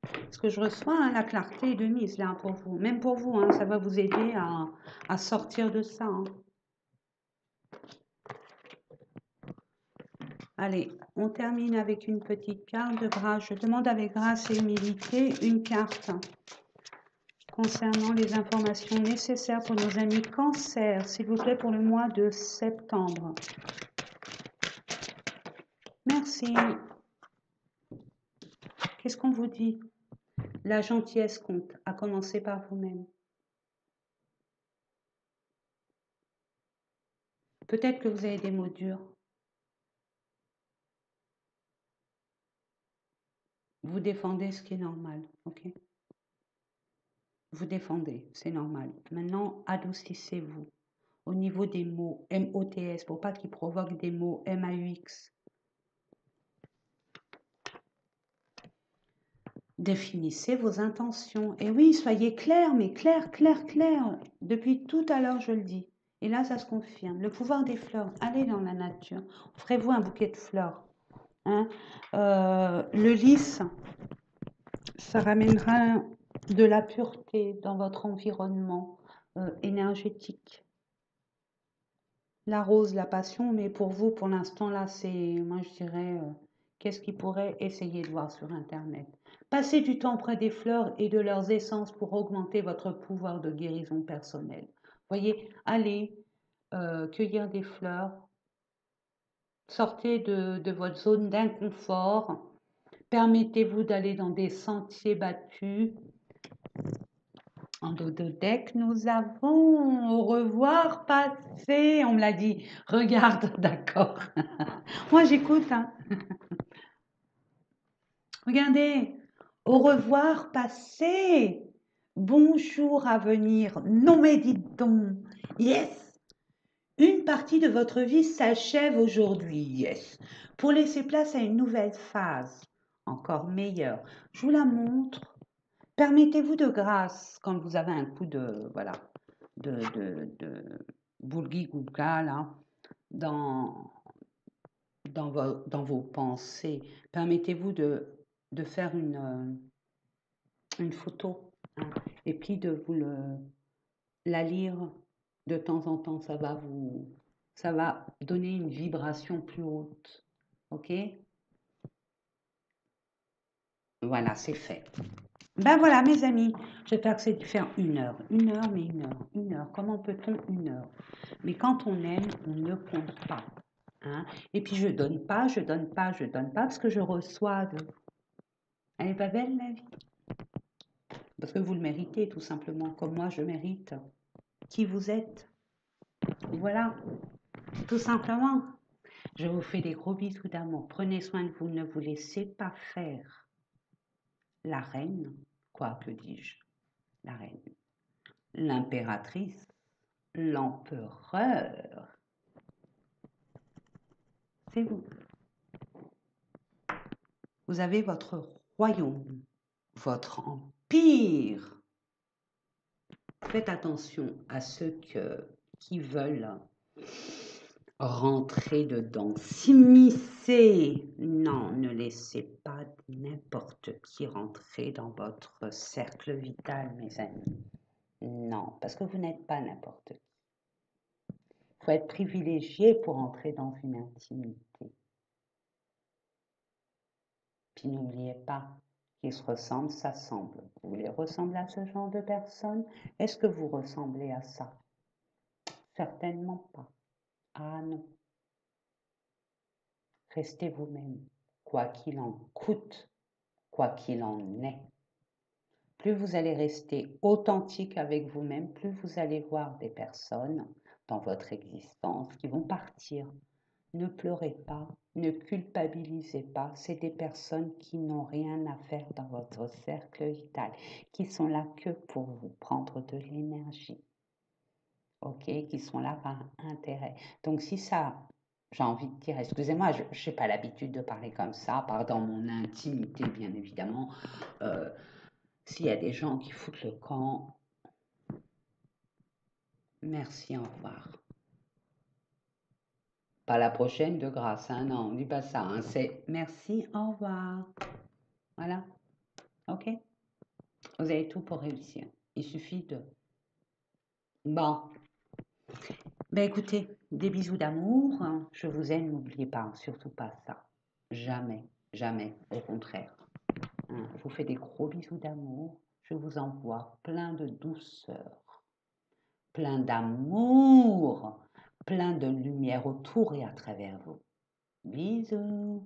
Parce que je reçois hein, la clarté de mise, là, pour vous. Même pour vous, hein, ça va vous aider à sortir de ça. Hein. Allez, on termine avec une petite carte de grâce. Je demande avec grâce et humilité une carte concernant les informations nécessaires pour nos amis Cancer, s'il vous plaît, pour le mois de septembre. Merci. Qu'est-ce qu'on vous dit? La gentillesse compte, à commencer par vous-même. Peut-être que vous avez des mots durs. Vous défendez ce qui est normal, ok? Vous défendez, c'est normal. Maintenant, adoucissez-vous au niveau des mots M-O-T-S pour pas qu'ils provoquent des mots M-A-U-X. Définissez vos intentions. Et oui, soyez clair, mais clair, clair, clair. Depuis tout à l'heure, je le dis. Et là, ça se confirme. Le pouvoir des fleurs. Allez dans la nature. Offrez-vous un bouquet de fleurs. Hein. Le lys, ça ramènera de la pureté dans votre environnement énergétique. La rose, la passion, mais pour vous, pour l'instant, là, c'est, moi, je dirais, qu'est-ce qu'ils pourraient essayer de voir sur Internet. Passez du temps près des fleurs et de leurs essences pour augmenter votre pouvoir de guérison personnelle. Voyez, allez cueillir des fleurs, sortez de votre zone d'inconfort, permettez-vous d'aller dans des sentiers battus. En dododeck, nous avons au revoir passé. On me l'a dit. Regarde, d'accord. Moi, j'écoute. Hein. Regardez. Au revoir passé. Bonjour à venir. Non, mais dites donc. Yes. Une partie de votre vie s'achève aujourd'hui. Yes. Pour laisser place à une nouvelle phase. Encore meilleure. Je vous la montre. Permettez-vous de grâce quand vous avez un coup de, voilà, de boulgui-goulga là, dans vos pensées. Permettez-vous de faire une photo hein, et puis de vous la lire de temps en temps. Ça va donner une vibration plus haute. Ok? Voilà, c'est fait. Ben voilà, mes amis, j'espère que c'est de faire 1 heure. 1 heure, mais 1 heure. 1 heure. Comment peut-on 1 heure? Mais quand on aime, on ne compte pas. Hein? Et puis je donne pas, je donne pas, je donne pas parce que je reçois de vous. Elle n'est pas belle la vie? Parce que vous le méritez tout simplement, comme moi je mérite. Qui vous êtes? Voilà, tout simplement. Je vous fais des gros bisous d'amour. Prenez soin de vous, ne vous laissez pas faire. La reine, quoi que dis-je? La reine. L'impératrice, l'empereur, c'est vous. Vous avez votre royaume, votre empire. Faites attention à ceux qui veulent Rentrez dedans, s'immiscer. Non, ne laissez pas n'importe qui rentrer dans votre cercle vital, mes amis. Non, parce que vous n'êtes pas n'importe qui. Il faut être privilégié pour entrer dans une intimité. Puis n'oubliez pas, qui se ressemble, s'assemble. Vous voulez ressembler à ce genre de personne? Est-ce que vous ressemblez à ça? Certainement pas. Ah non. Restez vous-même, quoi qu'il en coûte, quoi qu'il en est. Plus vous allez rester authentique avec vous-même, plus vous allez voir des personnes dans votre existence qui vont partir. Ne pleurez pas, ne culpabilisez pas. C'est des personnes qui n'ont rien à faire dans votre cercle vital, qui sont là que pour vous prendre de l'énergie, ok, qui sont là par intérêt. Donc si ça, j'ai envie de dire, excusez-moi, je n'ai pas l'habitude de parler comme ça, par dans mon intimité, bien évidemment. S'il y a des gens qui foutent le camp, merci, au revoir. Pas la prochaine de grâce, hein, non, on dit pas ça, hein, c'est merci, au revoir. Voilà, ok? Vous avez tout pour réussir. Il suffit de... Bon, ben écoutez, des bisous d'amour, hein. Je vous aime, n'oubliez pas, surtout pas ça. Jamais, jamais, au contraire. Hein. Je vous fais des gros bisous d'amour. Je vous envoie plein de douceur, plein d'amour, plein de lumière autour et à travers vous. Bisous.